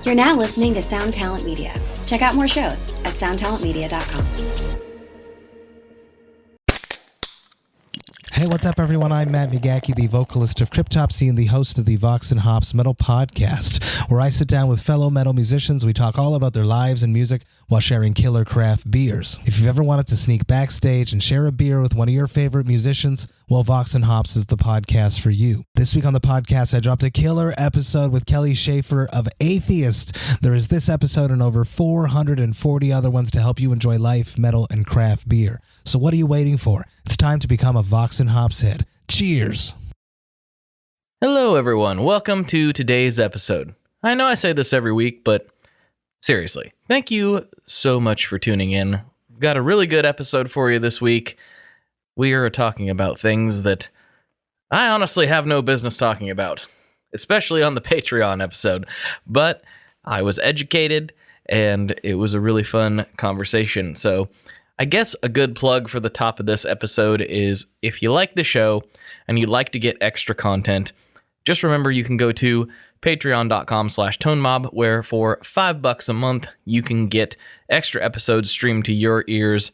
You're now listening to Sound Talent Media. Check out more shows at soundtalentmedia.com. Hey, what's up, everyone? I'm Matt McGackie, the vocalist of Cryptopsy and the host of the Vox and Hops Metal Podcast, where I sit down with fellow metal musicians. We talk all about their lives and music while sharing killer craft beers. If you've ever wanted to sneak backstage and share a beer with one of your favorite musicians, well, Vox and Hops is the podcast for you. This week on the podcast, I dropped a killer episode with Kelly Schaefer of Atheist. There is this episode and over 440 other ones to help you enjoy life, metal, and craft beer. So what are you waiting for? It's time to become a Vox and Hops head. Cheers! Hello, everyone. Welcome to today's episode. I know I say this every week, but seriously, thank you so much for tuning in. We've got a really good episode for you this week. We are talking about things that I honestly have no business talking about, especially on the Patreon episode. But I was educated, and it was a really fun conversation. So I guess a good plug for the top of this episode is if you like the show and you'd like to get extra content, just remember you can go to patreon.com/tonemob, where for $5 a month, you can get extra episodes streamed to your ears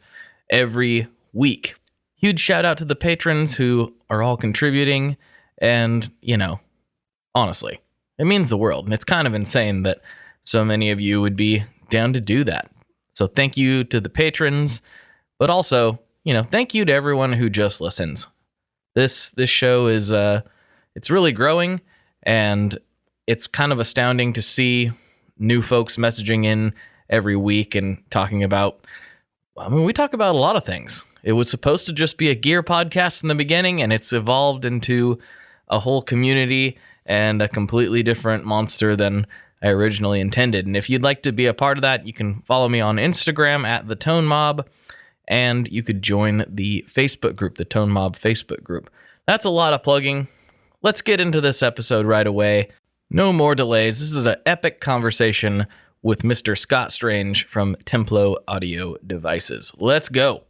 every week. Huge shout out to the patrons who are all contributing, and, you know, honestly, it means the world, and it's kind of insane that so many of you would be down to do that. So thank you to the patrons, but also, you know, thank you to everyone who just listens. This show is it's really growing, and it's kind of astounding to see new folks messaging in every week and talking about, I mean, we talk about a lot of things. It was supposed to just be a gear podcast in the beginning, and it's evolved into a whole community and a completely different monster than I originally intended. And if you'd like to be a part of that, you can follow me on Instagram at the Tone Mob, and you could join the Facebook group, the Tone Mob Facebook group. That's a lot of plugging. Let's get into this episode right away. No more delays. This is an epic conversation with Mr. Scott Strange from Templo Audio Devices. Let's go.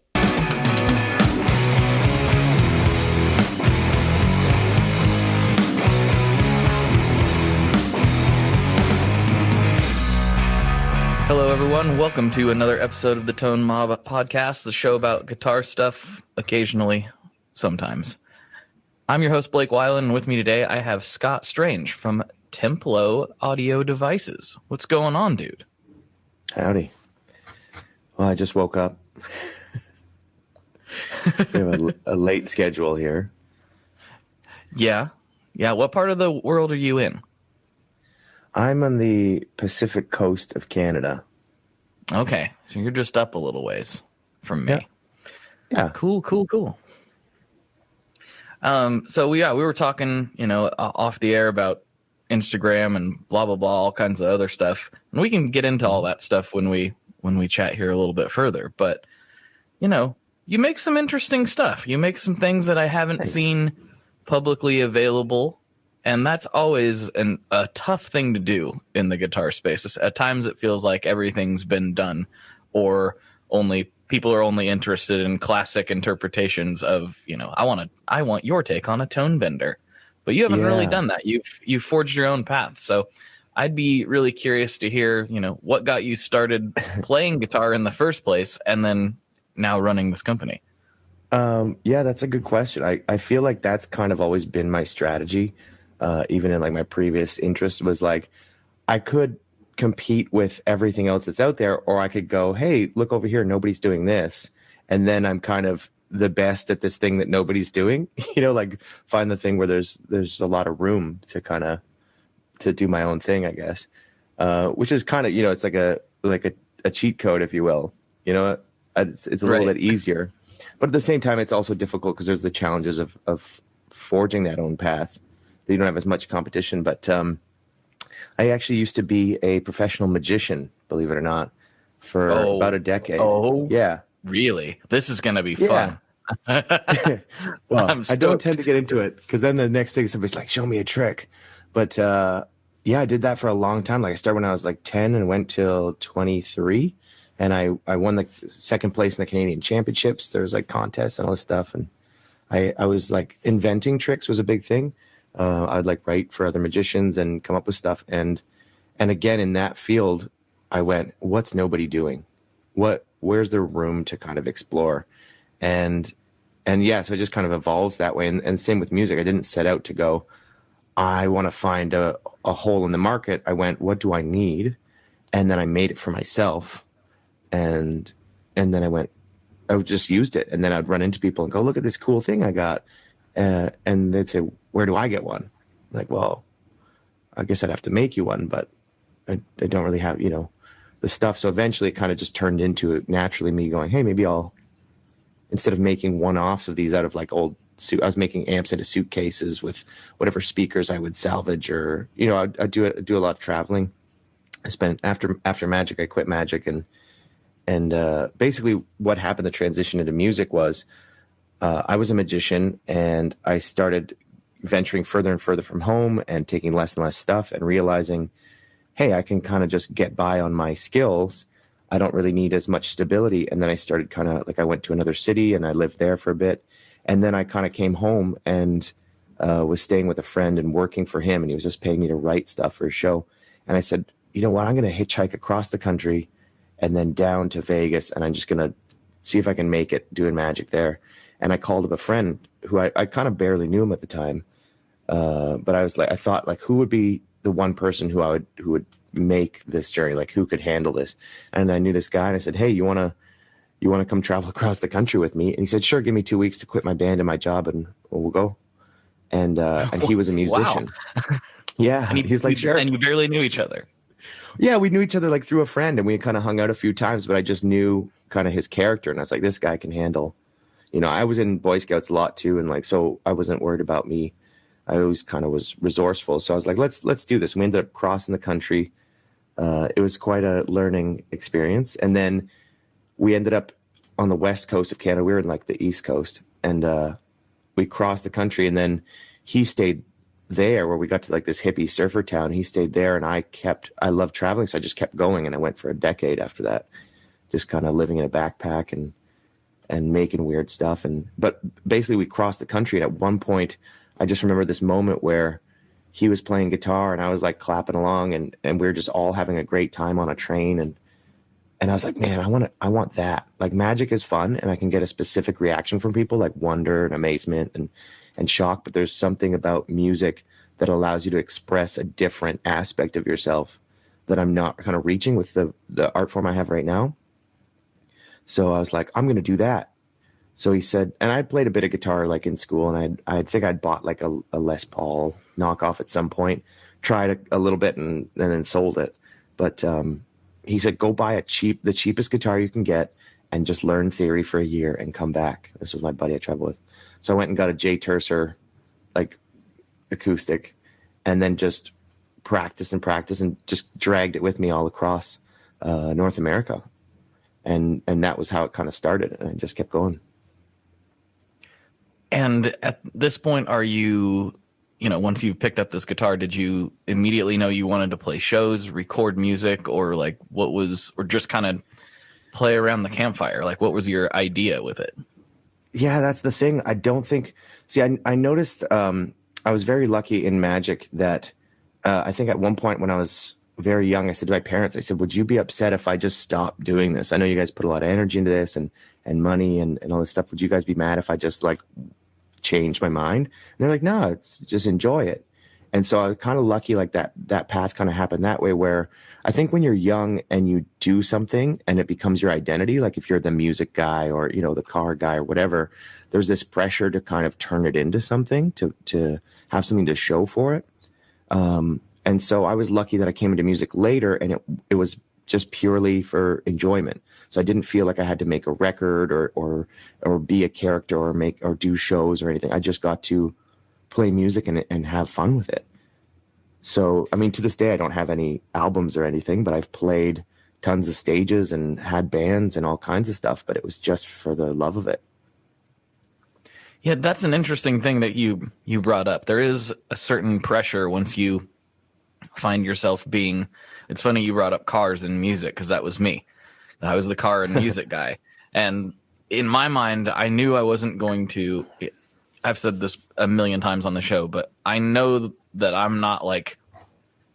Hello, everyone. Welcome to another episode of the Tone Mob Podcast, the show about guitar stuff, occasionally, sometimes. I'm your host, Blake Weiland, and with me today, I have Scott Strange from Templo Audio Devices. What's going on, dude? Howdy. Well, I just woke up. We have a late schedule here. Yeah. What part of the world are you in? I'm on the Pacific coast of Canada. Okay, so you're just up a little ways from me. Yeah. Cool. So we were talking, you know, off the air about Instagram and blah blah blah, all kinds of other stuff, and we can get into all that stuff when we chat here a little bit further. But you know, you make some interesting stuff. You make some things that I haven't seen publicly available. And that's always a tough thing to do in the guitar space. At times it feels like everything's been done, or people are only interested in classic interpretations of, you know, I want your take on a tone bender. But you haven't really done that. You've forged your own path. So I'd be really curious to hear, you know, what got you started playing guitar in the first place, and then now running this company. Yeah, that's a good question. I feel like that's kind of always been my strategy. Even in like my previous interest was like, I could compete with everything else that's out there, or I could go, hey, look over here, nobody's doing this. And then I'm kind of the best at this thing that nobody's doing, you know, like find the thing where there's a lot of room to kind of, to do my own thing, I guess. Which is kind of, you know, it's like a cheat code, if you will, you know, it's a little bit easier, but at the same time, it's also difficult because there's the challenges of forging that own path. You don't have as much competition, but I actually used to be a professional magician, believe it or not, for about a decade. Oh, yeah. Really? This is going to be fun. Well, I don't tend to get into it because then the next thing somebody's like, show me a trick. But yeah, I did that for a long time. Like I started when I was like 10 and went till 23. And I won like second place in the Canadian Championships. There was like contests and all this stuff. And I was like inventing tricks was a big thing. I'd like write for other magicians and come up with stuff. And And again, in that field, I went, what's nobody doing? Where's there room to kind of explore? And yeah, so it just kind of evolves that way. And same with music. I didn't set out to go, I want to find a hole in the market. I went, what do I need? And then I made it for myself. And then I just used it. And then I'd run into people and go, look at this cool thing I got. And they'd say, where do I get one? Like, well, I guess I'd have to make you one, but I don't really have, the stuff. So eventually it kind of just turned into it naturally me going, hey, maybe instead of making one-offs of these out of like old I was making amps into suitcases with whatever speakers I would salvage, or, I do a lot of traveling. I spent after Magic, I quit Magic, and basically what happened, the transition into music was, I was a magician and I started venturing further and further from home and taking less and less stuff and realizing, hey, I can kind of just get by on my skills. I don't really need as much stability. And then I started kind of like, I went to another city and I lived there for a bit. And then I kind of came home and was staying with a friend and working for him. And he was just paying me to write stuff for his show. And I said, you know what, I'm going to hitchhike across the country and then down to Vegas. And I'm just going to see if I can make it doing magic there. And I called up a friend who I kind of barely knew him at the time. But I thought like, who would be the one person who would make this journey? Like, who could handle this? And I knew this guy and I said, hey, you want to come travel across the country with me? And he said, sure, give me 2 weeks to quit my band and my job and we'll go. And he was a musician. Wow. Yeah. And he's like, sure. And you barely knew each other. Yeah, we knew each other like through a friend and we kind of hung out a few times, but I just knew kind of his character. And I was like, this guy can handle, I was in Boy Scouts a lot too. And like, so I wasn't worried about me. I always kind of was resourceful. So I was like, let's do this. And we ended up crossing the country. It was quite a learning experience. And then we ended up on the west coast of Canada. We were in like the east coast, and we crossed the country. And then he stayed there where we got to like this hippie surfer town. He stayed there, and I loved traveling. So I just kept going. And I went for a decade after that, just kind of living in a backpack and making weird stuff. But basically we crossed the country. And at one point I just remember this moment where he was playing guitar and I was like clapping along and we were just all having a great time on a train. And I was like, man, I want that. Like, magic is fun and I can get a specific reaction from people like wonder and amazement and shock. But there's something about music that allows you to express a different aspect of yourself that I'm not kind of reaching with the art form I have right now. So I was like, I'm going to do that. So he said, and I played a bit of guitar like in school, and I think I'd bought like a Les Paul knockoff at some point, tried a little bit and then sold it. But he said, go buy the cheapest guitar you can get and just learn theory for a year and come back. This was my buddy I traveled with. So I went and got a Jay Tercer like acoustic and then just practiced and just dragged it with me all across North America. And that was how it kind of started. And I just kept going. And at this point, are you, once you picked up this guitar, did you immediately know you wanted to play shows, record music, or like or just kind of play around the campfire? Like, what was your idea with it? Yeah, that's the thing. I don't think, I noticed, I was very lucky in magic that I think at one point when I was very young, I said to my parents, I said, would you be upset if I just stopped doing this? I know you guys put a lot of energy into this and money and all this stuff. Would you guys be mad if I just like change my mind? And they're like, no, it's just enjoy it. And so I was kind of lucky like that path kind of happened that way, where I think when you're young and you do something and it becomes your identity, like if you're the music guy or, the car guy or whatever, there's this pressure to kind of turn it into something, to have something to show for it. And so I was lucky that I came into music later and it was just purely for enjoyment. So I didn't feel like I had to make a record or be a character or do shows or anything. I just got to play music and have fun with it. So, I mean, to this day, I don't have any albums or anything, but I've played tons of stages and had bands and all kinds of stuff, but it was just for the love of it. Yeah, that's an interesting thing that you brought up. There is a certain pressure once you find yourself being, it's funny you brought up cars and music, because that was me. I was the car and music guy. And in my mind, I knew I wasn't going to, I've said this a million times on the show, but I know that I'm not like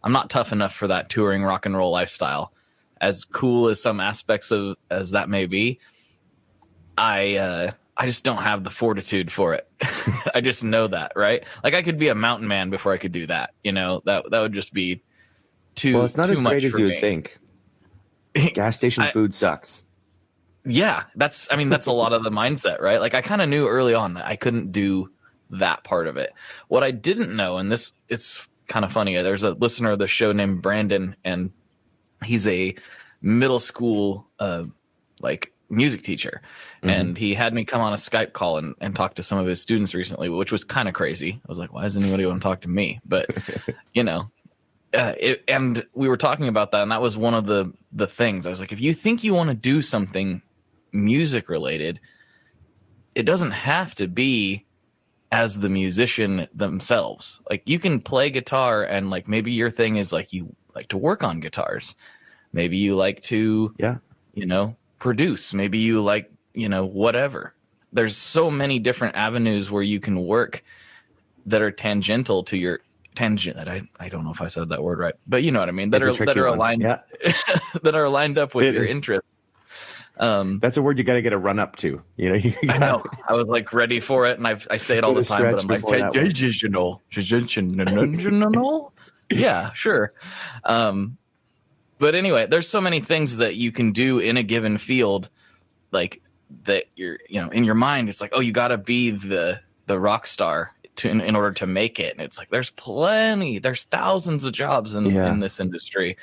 I'm not tough enough for that touring rock and roll lifestyle. As cool as some aspects of as that may be, I just don't have the fortitude for it. I just know that, right? Like I could be a mountain man before I could do that. That would just be Well, it's not too as much great as for you would me. think. Gas station food sucks. Yeah, that's a lot of the mindset, right? Like I kind of knew early on that I couldn't do that part of it. What I didn't know, and it's kind of funny. There's a listener of the show named Brandon, and he's a middle school like music teacher, and he had me come on a Skype call and talk to some of his students recently, which was kind of crazy. I was like, why does anybody want to talk to me? But and we were talking about that, and that was one of the things. I was like, if you think you want to do something music related, it doesn't have to be as the musician themselves. Like you can play guitar, and like maybe your thing is like you like to work on guitars. Maybe you like to produce. Maybe you like whatever. There's so many different avenues where you can work that are tangential to your tangent. I don't know if I said that word right, but you know what I mean. That are aligned. Yeah. That are lined up with your interests. That's a word you got to get a run up to. I know. I was like ready for it, and I say it all the time, but I'm like, yeah, sure. But anyway, there's so many things that you can do in a given field, like that you're, in your mind, it's like, oh, you got to be the rock star in order to make it. And it's like, there's thousands of jobs in this industry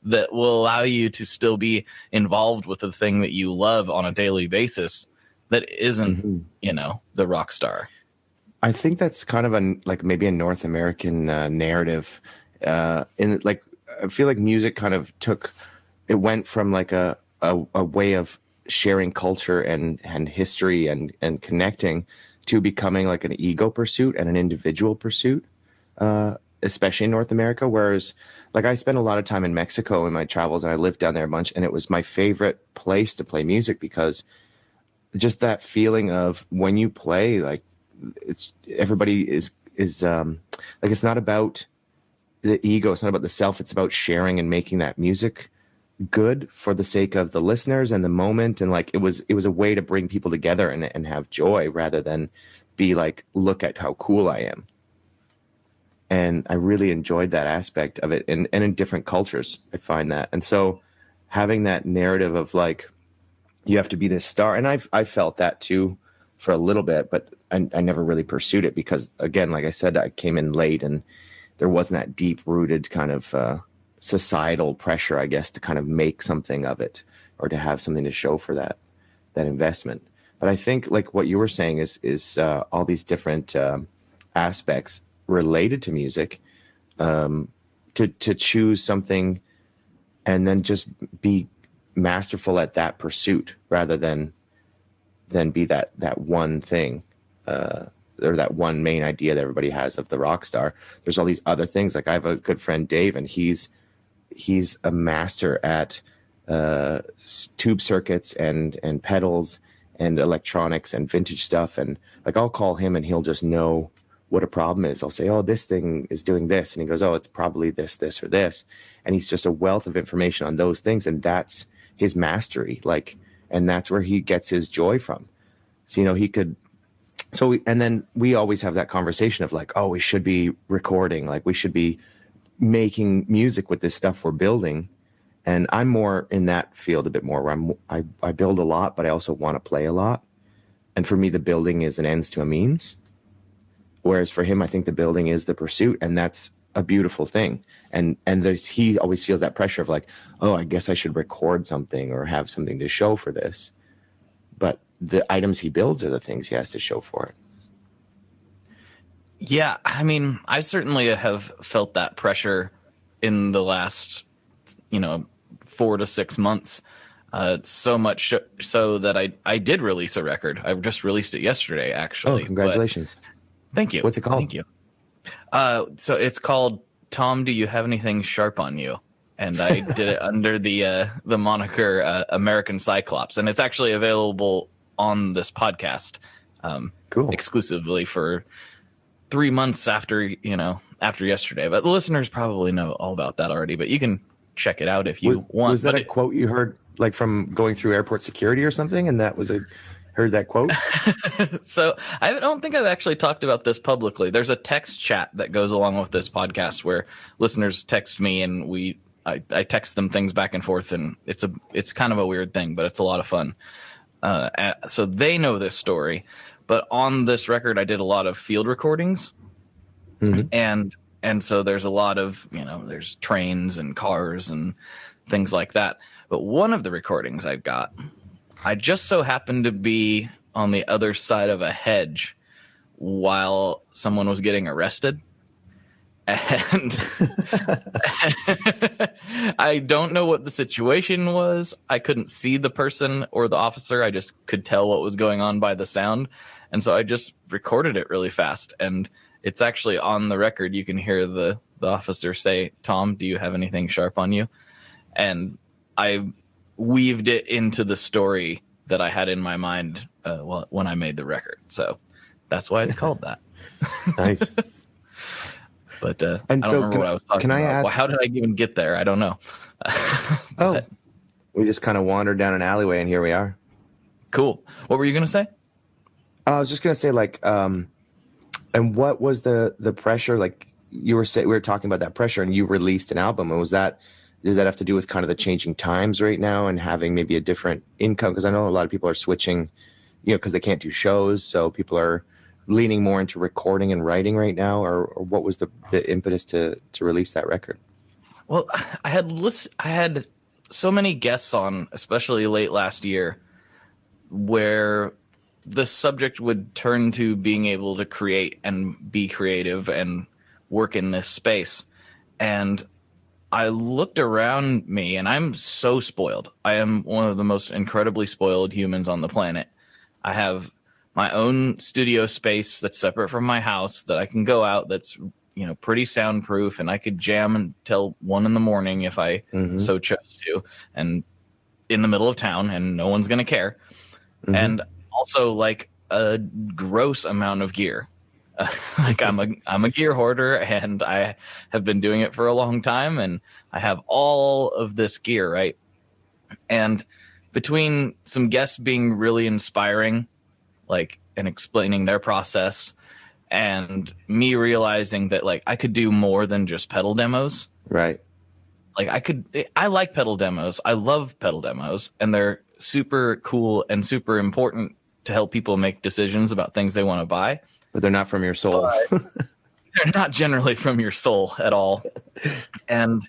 that will allow you to still be involved with the thing that you love on a daily basis that isn't, the rock star. I think that's kind of maybe a North American narrative. I feel like music kind of it went from like a way of sharing culture and history and connecting to becoming like an ego pursuit and an individual pursuit, especially in North America. Whereas like I spent a lot of time in Mexico in my travels, and I lived down there a bunch, and it was my favorite place to play music because just that feeling of when you play, like everybody is like, it's not about the ego, it's not about the self, it's about sharing and making that music good for the sake of the listeners and the moment. And like it was a way to bring people together and have joy rather than be like, look at how cool I am. And I really enjoyed that aspect of it. And in different cultures, I find that. And so having that narrative of like, you have to be this star. And I felt that too for a little bit, but I never really pursued it because, again, like I said, I came in late and there wasn't that deep rooted kind of societal pressure, I guess, to kind of make something of it or to have something to show for that investment. But I think like what you were saying is all these different aspects related to music, to choose something and then just be masterful at that pursuit rather than be that one thing, or that one main idea that everybody has of the rock star. There's all these other things. Like I have a good friend, Dave, and he's a master at tube circuits and pedals and electronics and vintage stuff. And like, I'll call him and he'll just know what a problem is. I'll say, oh, this thing is doing this. And he goes, oh, it's probably this, or this. And he's just a wealth of information on those things. And that's his mastery. Like, and that's where he gets his joy from. So, he could, and then we always have that conversation of like, oh, we should be recording. Like we should be making music with this stuff we're building. And I'm more in that field a bit more where I build a lot, but I also want to play a lot. And for me, the building is an ends to a means. Whereas for him, I think the building is the pursuit, and that's a beautiful thing. And he always feels that pressure of like, oh, I guess I should record something or have something to show for this. But the items he builds are the things he has to show for it. Yeah, I mean, I certainly have felt that pressure in the last, 4 to 6 months. So much so that I did release a record. I just released it yesterday, actually. Oh, congratulations. Thank you. What's it called? Thank you. So it's called Tom, Do You Have Anything Sharp on You? And I did it under the moniker American Cyclops. And it's actually available on this podcast cool. exclusively for 3 months after, after yesterday, but the listeners probably know all about that already, but you can check it out if you want. Was that a quote you heard like from going through airport security or something? And that was heard that quote? So I don't think I've actually talked about this publicly. There's a text chat that goes along with this podcast where listeners text me and I text them things back and forth, and it's kind of a weird thing, but it's a lot of fun. So they know this story, but on this record, I did a lot of field recordings. Mm-hmm. And so there's a lot of, there's trains and cars and things like that. But one of the recordings I've got, I just so happened to be on the other side of a hedge while someone was getting arrested. And I don't know what the situation was. I couldn't see the person or the officer. I just could tell what was going on by the sound. And so I just recorded it really fast. And it's actually on the record. You can hear the officer say, "Tom, do you have anything sharp on you?" And I weaved it into the story that I had in my mind when I made the record. So that's why it's called that. Nice. But and I don't remember what I was talking about. Ask, how did I even get there? I don't know. We just kind of wandered down an alleyway and here we are. Cool. What were you going to say? I was just going to say, like, and what was the pressure? Like we were talking about that pressure, and you released an album. And does that have to do with kind of the changing times right now and having maybe a different income? Because I know a lot of people are switching, because they can't do shows. So people are leaning more into recording and writing right now, or what was the impetus to release that record? Well, I had so many guests on, especially late last year, where the subject would turn to being able to create and be creative and work in this space. And I looked around me, and I'm so spoiled. I am one of the most incredibly spoiled humans on the planet. I have my own studio space that's separate from my house that I can go out, that's pretty soundproof, and I could jam until 1 a.m. if I so chose to, and in the middle of town, and no one's gonna care. And also like a gross amount of gear. Like I'm a gear hoarder, and I have been doing it for a long time, and I have all of this gear, right? And between some guests being really inspiring, like, and explaining their process, and me realizing that like I could do more than just pedal demos. Right. Like I like pedal demos. I love pedal demos, and they're super cool and super important to help people make decisions about things they want to buy. But they're not from your soul. They're not generally from your soul at all. And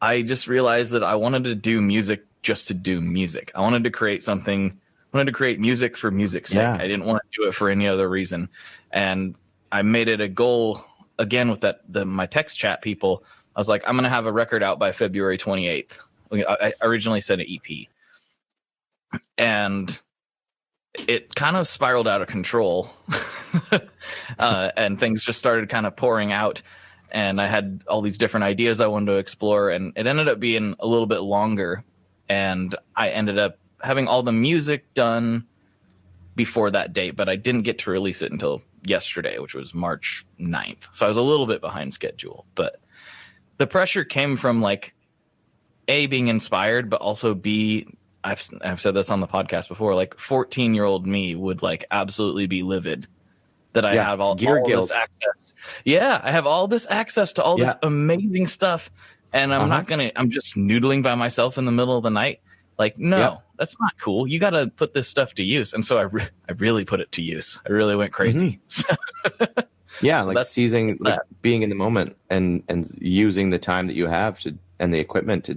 I just realized that I wanted to do music just to do music. I wanted to create something. I wanted to create music for music's sake. I didn't want to do it for any other reason. And I made it a goal, again, with my text chat people. I was like, I'm going to have a record out by February 28th. I originally said an EP. And it kind of spiraled out of control. And things just started kind of pouring out. And I had all these different ideas I wanted to explore. And it ended up being a little bit longer. And I ended up having all the music done before that date, but I didn't get to release it until yesterday, which was March 9th. So I was a little bit behind schedule, but the pressure came from like A, being inspired, but also B, I've said this on the podcast before, like 14-year-old me would like absolutely be livid that I have all this access. Yeah, I have all this access to all this amazing stuff, and I'm just noodling by myself in the middle of the night. Like, no, that's not cool. You got to put this stuff to use. And so I really put it to use. I really went crazy. Yeah, so like seizing, like being in the moment and using the time that you have and the equipment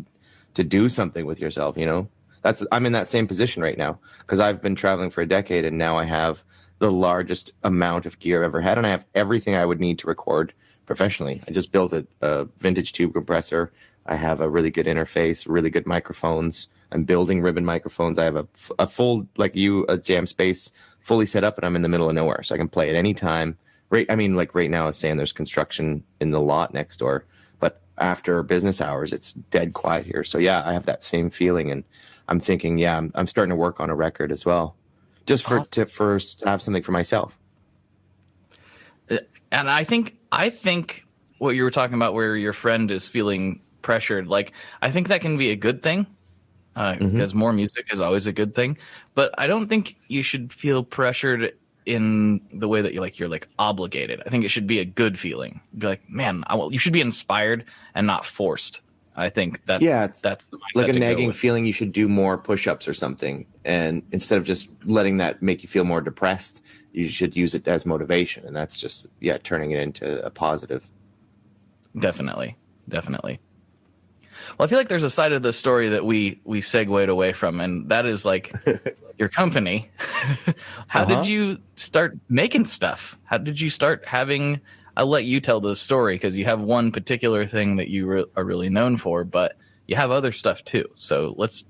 to do something with yourself, I'm in that same position right now because I've been traveling for a decade, and now I have the largest amount of gear I've ever had, and I have everything I would need to record professionally. I just built a vintage tube compressor. I have a really good interface, really good microphones. I'm building ribbon microphones. I have a full, like a jam space fully set up, and I'm in the middle of nowhere, so I can play at any time. Right now, I was saying there's construction in the lot next door, but after business hours, it's dead quiet here. So yeah, I have that same feeling, and I'm thinking, I'm starting to work on a record as well, just to first have something for myself. And I think what you were talking about, where your friend is feeling pressured. Like, I think that can be a good thing, because more music is always a good thing. But I don't think you should feel pressured in the way that you're like obligated. I think it should be a good feeling. Be like, man, you should be inspired and not forced. I think that that's the mindset like a to go nagging with. feeling. You should do more push-ups or something, and instead of just letting that make you feel more depressed, you should use it as motivation, and that's just turning it into a positive. Definitely. Well, I feel like there's a side of the story that we segued away from, and that is like your company. How did you start making stuff? How did you start having? I'll let you tell the story, because you have one particular thing that you are really known for, but you have other stuff too. So let's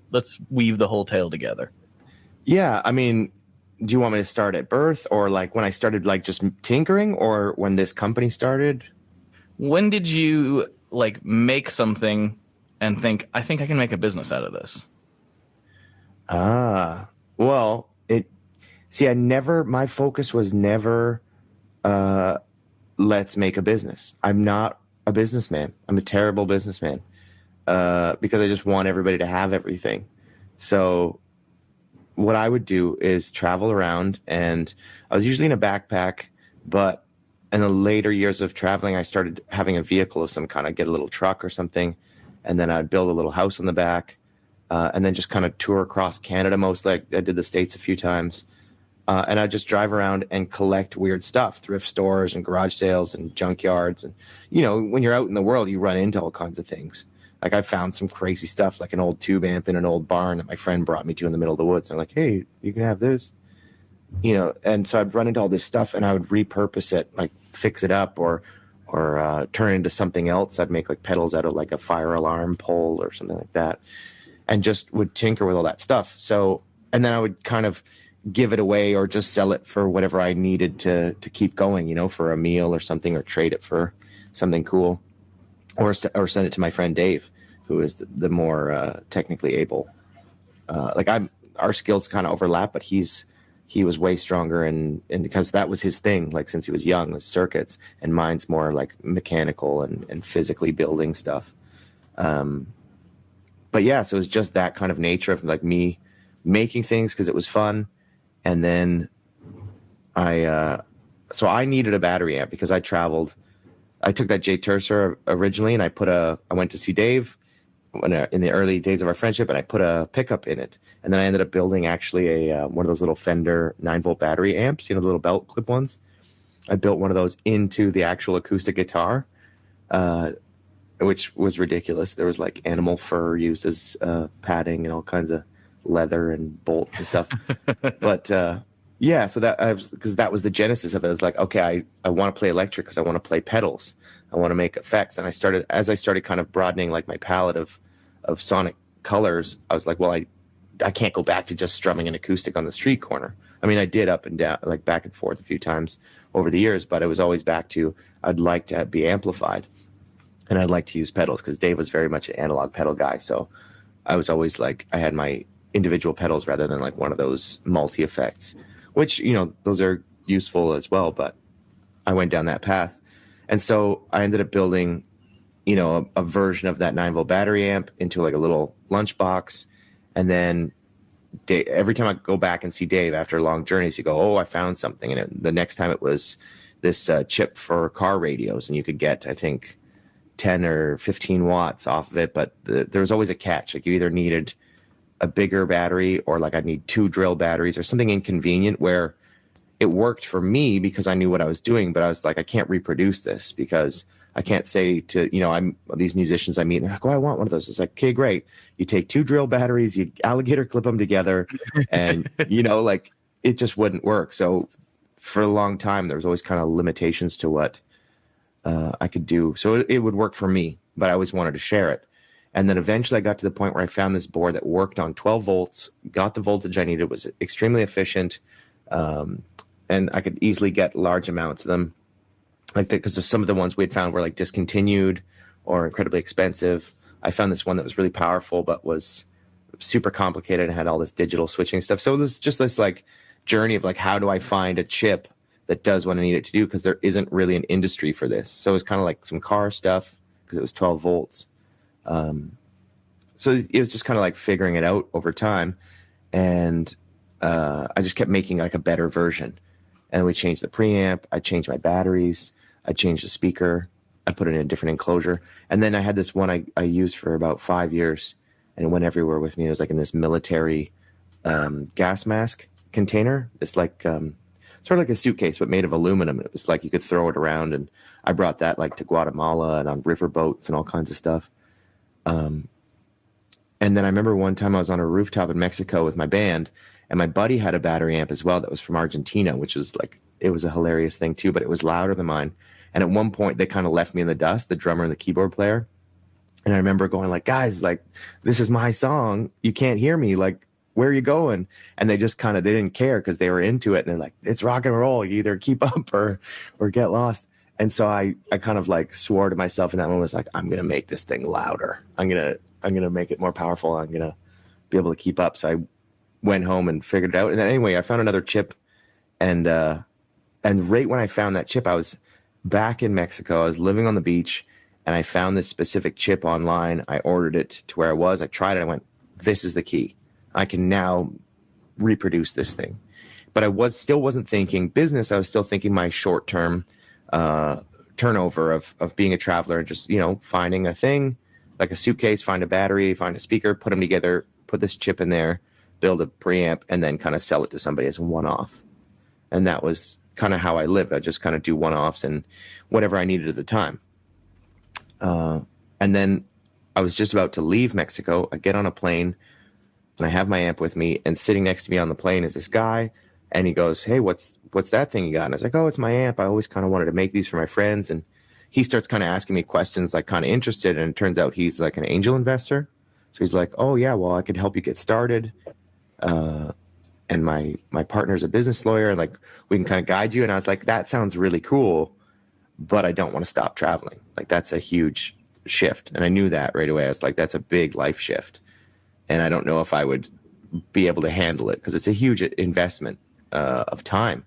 weave the whole tale together. Yeah, I mean, do you want me to start at birth, or like when I started like just tinkering, or when this company started? When did you like make something and think, I think I can make a business out of this? Well, my focus was never, let's make a business. I'm not a businessman. I'm a terrible businessman, because I just want everybody to have everything. So what I would do is travel around, and I was usually in a backpack, but in the later years of traveling, I started having a vehicle of some kind. I'd get a little truck or something, and then I'd build a little house on the back, and then just kind of tour across Canada mostly. I did the States a few times. And I'd just drive around and collect weird stuff, thrift stores and garage sales and junkyards. And, when you're out in the world, you run into all kinds of things. Like I found some crazy stuff, like an old tube amp in an old barn that my friend brought me to in the middle of the woods. I'm like, hey, you can have this, and so I'd run into all this stuff, and I would repurpose it, like fix it up or turn it into something else. I'd make like pedals out of like a fire alarm pole or something like that, and just would tinker with all that stuff. So, and then I would kind of give it away or just sell it for whatever I needed to keep going, for a meal or something, or trade it for something cool, or send it to my friend Dave, who is the more technically able. Our skills kind of overlap, but he was way stronger, and because that was his thing, like since he was young, was circuits, and mine's more like mechanical and physically building stuff. But yeah, so it was just that kind of nature of like me making things because it was fun. And then I needed a battery amp because I traveled. I took that J Tercer originally, and I went to see Dave in the early days of our friendship, and I put a pickup in it. And then I ended up building actually one of those little Fender 9-volt battery amps, the little belt clip ones. I built one of those into the actual acoustic guitar, which was ridiculous. There was like animal fur used as padding and all kinds of leather and bolts and stuff. But so because that was the genesis of it. It's like, okay, I want to play electric because I want to play pedals. I want to make effects. And as I started kind of broadening like my palette of sonic colors, I was like, well, I can't go back to just strumming an acoustic on the street corner. I mean, I did up and down, like back and forth a few times over the years, but it was always back to, I'd like to be amplified, and I'd like to use pedals, because Dave was very much an analog pedal guy. So I was always like, I had my individual pedals rather than like one of those multi effects, which, those are useful as well, but I went down that path. And so I ended up building, a version of that 9-volt battery amp into like a little lunchbox. And then every time I go back and see Dave after long journeys, you go, oh, I found something. And the next time it was this chip for car radios, and you could get, I think, 10 or 15 watts off of it. But there was always a catch. Like you either needed a bigger battery, or like I'd need 2 drill batteries, or something inconvenient where it worked for me because I knew what I was doing. But I was like, I can't reproduce this, because I can't say to, I'm these musicians I meet, and they're like, oh, I want one of those. It's like, okay, great. You take 2 drill batteries, you alligator clip them together, and, like it just wouldn't work. So for a long time, there was always kind of limitations to what I could do. So it would work for me, but I always wanted to share it. And then eventually I got to the point where I found this board that worked on 12 volts, got the voltage I needed, was extremely efficient, and I could easily get large amounts of them. Because some of the ones we had found were like discontinued or incredibly expensive. I found this one that was really powerful, but was super complicated and had all this digital switching stuff. So it was just this like journey of like, how do I find a chip that does what I need it to do, because there isn't really an industry for this. So it's kind of like some car stuff, because it was 12 volts. So it was just kind of like figuring it out over time. And I just kept making like a better version. And we changed the preamp. I changed my batteries. I changed the speaker. I put it in a different enclosure. And then I had this one I used for about 5 years, and it went everywhere with me. It was like in this military gas mask container. It's like sort of like a suitcase, but made of aluminum. It was like you could throw it around, and I brought that like to Guatemala and on river boats and all kinds of stuff. And then I remember one time I was on a rooftop in Mexico with my band, and my buddy had a battery amp as well that was from Argentina, which was like, it was a hilarious thing too, but it was louder than mine. And at one point they kind of left me in the dust, the drummer and the keyboard player. And I remember going like, guys, like, this is my song. You can't hear me. Like, where are you going? And they just kind of, they didn't care because they were into it. And they're like, it's rock and roll. You either keep up or get lost. And so I kind of like swore to myself in that moment, was like, I'm going to make this thing louder. I'm going to make it more powerful. I'm going to be able to keep up. So I went home and figured it out. And then anyway, I found another chip, and right when I found that chip, I was back in Mexico. I was living on the beach, and I found this specific chip online. I ordered it to where I was. I tried it. I went, this is the key. I can now reproduce this thing. But I still wasn't thinking business. I was still thinking my short-term turnover of being a traveler and just, finding a thing, like a suitcase, find a battery, find a speaker, put them together, put this chip in there, build a preamp, and then kind of sell it to somebody as a one-off. And that was kind of how I lived. I just kind of do one-offs and whatever I needed at the time. And then I was just about to leave Mexico. I get on a plane, and I have my amp with me, and sitting next to me on the plane is this guy, and he goes, hey, what's that thing you got? And I was like, oh, it's my amp. I always kind of wanted to make these for my friends. And he starts kind of asking me questions, like kind of interested, and it turns out he's like an angel investor. So he's like, oh, yeah, well, I could help you get started. And my partner's a business lawyer, and like, we can kind of guide you. And I was like, that sounds really cool, but I don't want to stop traveling. Like, that's a huge shift. And I knew that right away. I was like, that's a big life shift. And I don't know if I would be able to handle it, because it's a huge investment of time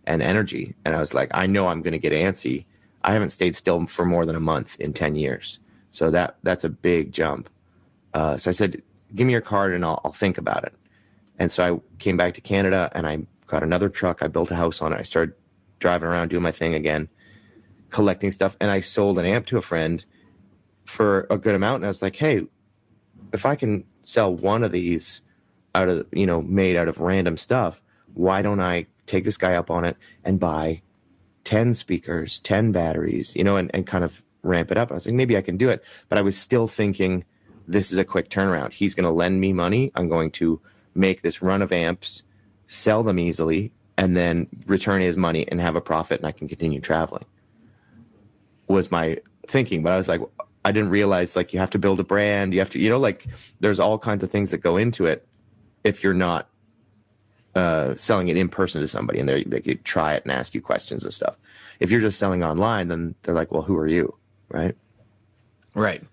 and energy. And I was like, I know I'm going to get antsy. I haven't stayed still for more than a month in 10 years. So that's a big jump. So I said, give me your card and I'll think about it. And so I came back to Canada, and I got another truck. I built a house on it. I started driving around, doing my thing again, collecting stuff. And I sold an amp to a friend for a good amount. And I was like, hey, if I can sell one of these out of, made out of random stuff, why don't I take this guy up on it and buy 10 speakers, 10 batteries, and kind of ramp it up. I was like, maybe I can do it. But I was still thinking, this is a quick turnaround. He's going to lend me money. I'm going to make this run of amps, sell them easily, and then return his money and have a profit, and I can continue traveling, was my thinking. But I was like, I didn't realize, like, you have to build a brand. You have to, like, there's all kinds of things that go into it if you're not selling it in person to somebody, and they could try it and ask you questions and stuff. If you're just selling online, then they're like, well, who are you? Right.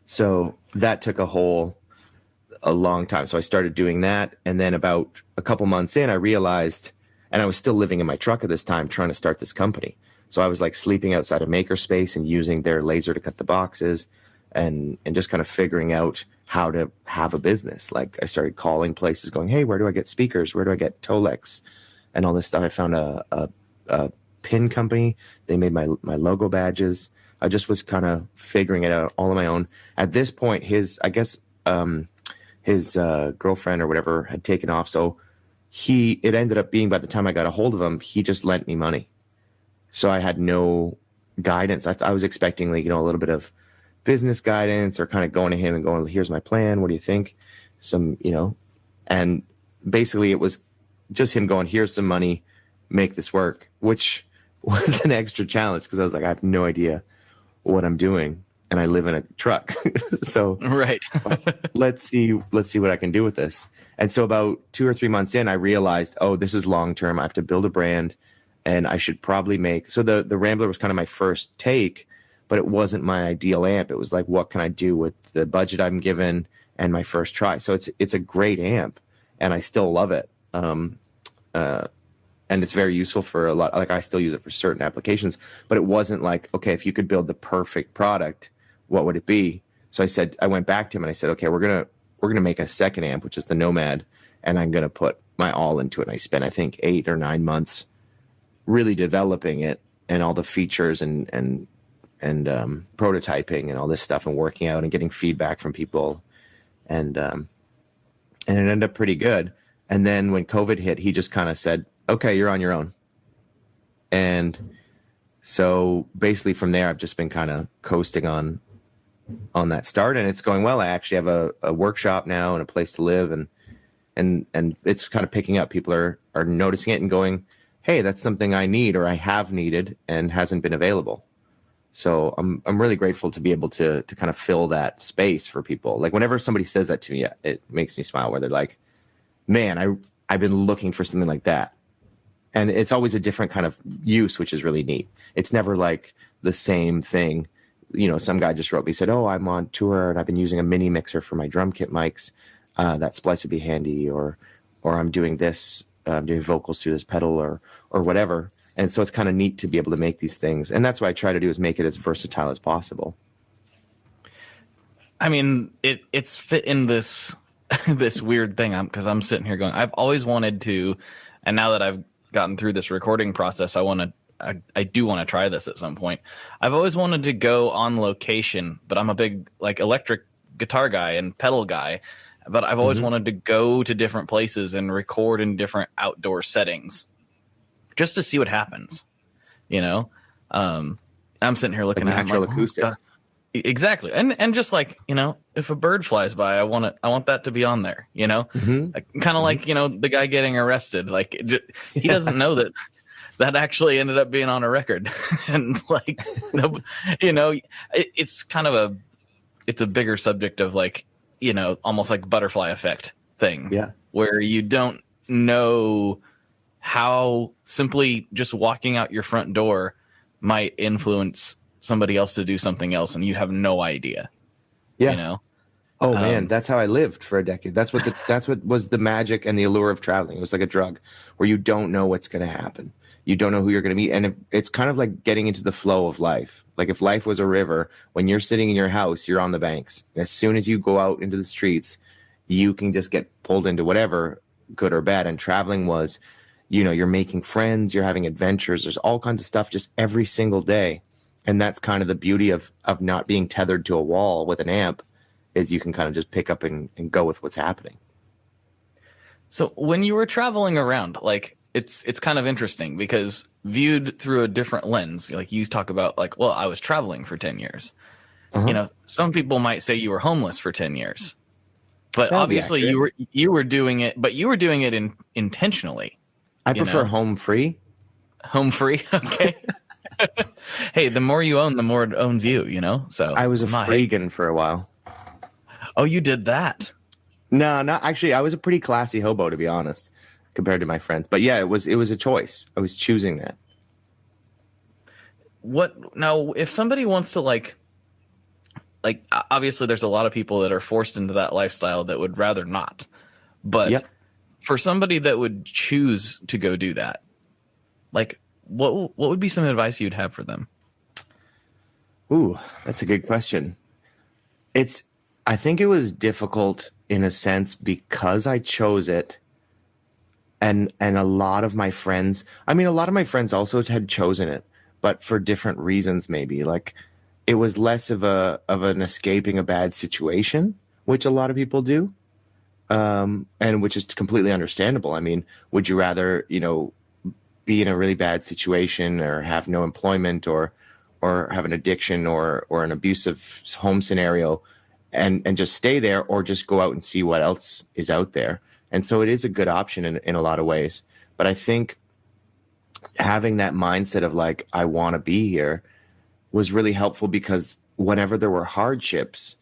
So that took a long time. So I started doing that. And then about a couple months in, I realized, and I was still living in my truck at this time, trying to start this company. So I was like sleeping outside a makerspace and using their laser to cut the boxes, and just kind of figuring out how to have a business. Like, I started calling places going, hey, where do I get speakers? Where do I get Tolex? And all this stuff. I found a pin company. They made my logo badges. I just was kind of figuring it out all on my own. At this point, his girlfriend or whatever had taken off. So it ended up being, by the time I got a hold of him, he just lent me money. So I had no guidance. I was expecting, like, a little bit of business guidance, or kind of going to him and going, here's my plan. What do you think? And basically it was just him going, here's some money, make this work, which was an extra challenge, because I was like, I have no idea what I'm doing, and I live in a truck. So Right. let's see what I can do with this. And so about 2 or 3 months in, I realized, oh, this is long-term. I have to build a brand, and I should probably so the Rambler was kind of my first take, but it wasn't my ideal amp. It was like, what can I do with the budget I'm given and my first try? So it's a great amp, and I still love it. And and it's very useful for a lot. Like I still use it for certain applications, but it wasn't like, okay, if you could build the perfect product, what would it be? So I went back to him and I said, okay, we're gonna make a second amp, which is the Nomad, and I'm gonna put my all into it. And I spent, I think, 8 or 9 months really developing it and all the features and prototyping and all this stuff and working out and getting feedback from people, and it ended up pretty good. And then when COVID hit, he just kind of said, okay, you're on your own. And so basically from there, I've just been kind of coasting on that start, and it's going well. I actually have a workshop now and a place to live, and it's kind of picking up. People are noticing it and going, hey, that's something I need or I have needed and hasn't been available. So I'm really grateful to be able to kind of fill that space for people. Like whenever somebody says that to me, it makes me smile, where they're like, man, I've been looking for something like that. And it's always a different kind of use, which is really neat. It's never like the same thing. You know, some guy just wrote me, he said, oh, I'm on tour and I've been using a mini mixer for my drum kit mics. That splice would be handy, or I'm doing this, I'm doing vocals through this pedal or whatever. And so it's kind of neat to be able to make these things. And that's what I try to do, is make it as versatile as possible. I mean, it's fit in this this weird thing, because I'm sitting here going, I've always wanted to, and now that I've gotten through this recording process, I do want to try this at some point. I've always wanted to go on location, but I'm a big like electric guitar guy and pedal guy, but I've always wanted to go to different places and record in different outdoor settings just to see what happens, you know? I'm sitting here looking like at natural like, acoustics. Exactly. And just like, you know, if a bird flies by, I want that to be on there, you know, kind of like, you know, the guy getting arrested, like he doesn't know that actually ended up being on a record. And like, you know, it's kind of it's a bigger subject of like, you know, almost like butterfly effect thing, where you don't know how simply just walking out your front door might influence somebody else to do something else, and you have no idea. You know? Oh man, that's how I lived for a decade. That's what was the magic and the allure of traveling. It was like a drug, where you don't know what's going to happen. You don't know who you're going to meet, and it's kind of like getting into the flow of life. Like if life was a river, when you're sitting in your house, you're on the banks. And as soon as you go out into the streets, you can just get pulled into whatever, good or bad. And traveling was, you know, you're making friends, you're having adventures. There's all kinds of stuff just every single day. And that's kind of the beauty of not being tethered to a wall with an amp, is you can kind of just pick up and go with what's happening. So when you were traveling around, like it's kind of interesting, because viewed through a different lens, like you talk about like, well, I was traveling for 10 years. You know, some people might say you were homeless for 10 years, but That'd obviously you were doing it, but you were doing it intentionally. I prefer home free. Home free. Okay. Hey, the more you own, the more it owns you, you know? So I was a freegan for a while. Oh, you did that? No, not actually. I was a pretty classy hobo, to be honest, compared to my friends. But yeah, it was a choice. I was choosing that. What now? If somebody wants to like obviously, there's a lot of people that are forced into that lifestyle that would rather not. But for somebody that would choose to go do that, like what would be some advice you'd have for them? Ooh, that's a good question. I think it was difficult in a sense because I chose it. And a lot of my friends also had chosen it, but for different reasons, maybe. Like it was less of an escaping a bad situation, which a lot of people do. And which is completely understandable. I mean, would you rather, you know, be in a really bad situation or have no employment or have an addiction or an abusive home scenario and just stay there, or just go out and see what else is out there? And so it is a good option in a lot of ways. But I think having that mindset of like, I want to be here was really helpful, because whenever there were hardships,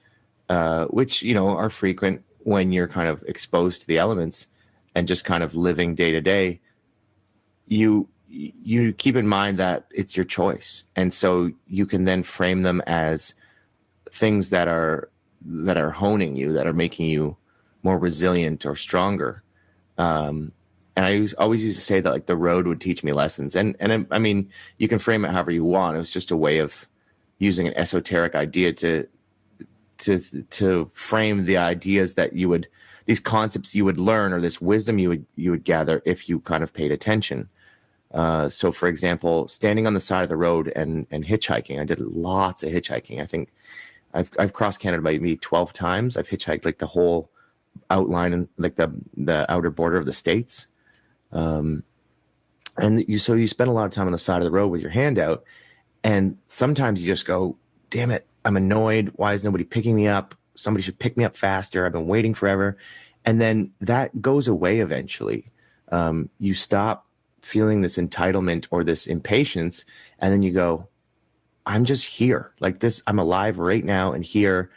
which, you know, are frequent when you're kind of exposed to the elements and just kind of living day to day, you keep in mind that it's your choice. And so you can then frame them as things that are honing you, that are making you more resilient or stronger. And And always used to say that like the road would teach me lessons. And I mean, you can frame it however you want. It was just a way of using an esoteric idea to frame the ideas that these concepts you would learn, or this wisdom you would gather if you kind of paid attention. So for example, standing on the side of the road and hitchhiking. I did lots of hitchhiking. I think I've crossed Canada maybe 12 times. I've hitchhiked like the whole outline and like the outer border of the States. And so you spend a lot of time on the side of the road with your hand out, and sometimes you just go, damn it, I'm annoyed. Why is nobody picking me up? Somebody should pick me up faster. I've been waiting forever. And then that goes away eventually. You stop feeling this entitlement or this impatience, and then you go, I'm just here. Like this, I'm alive right now and here,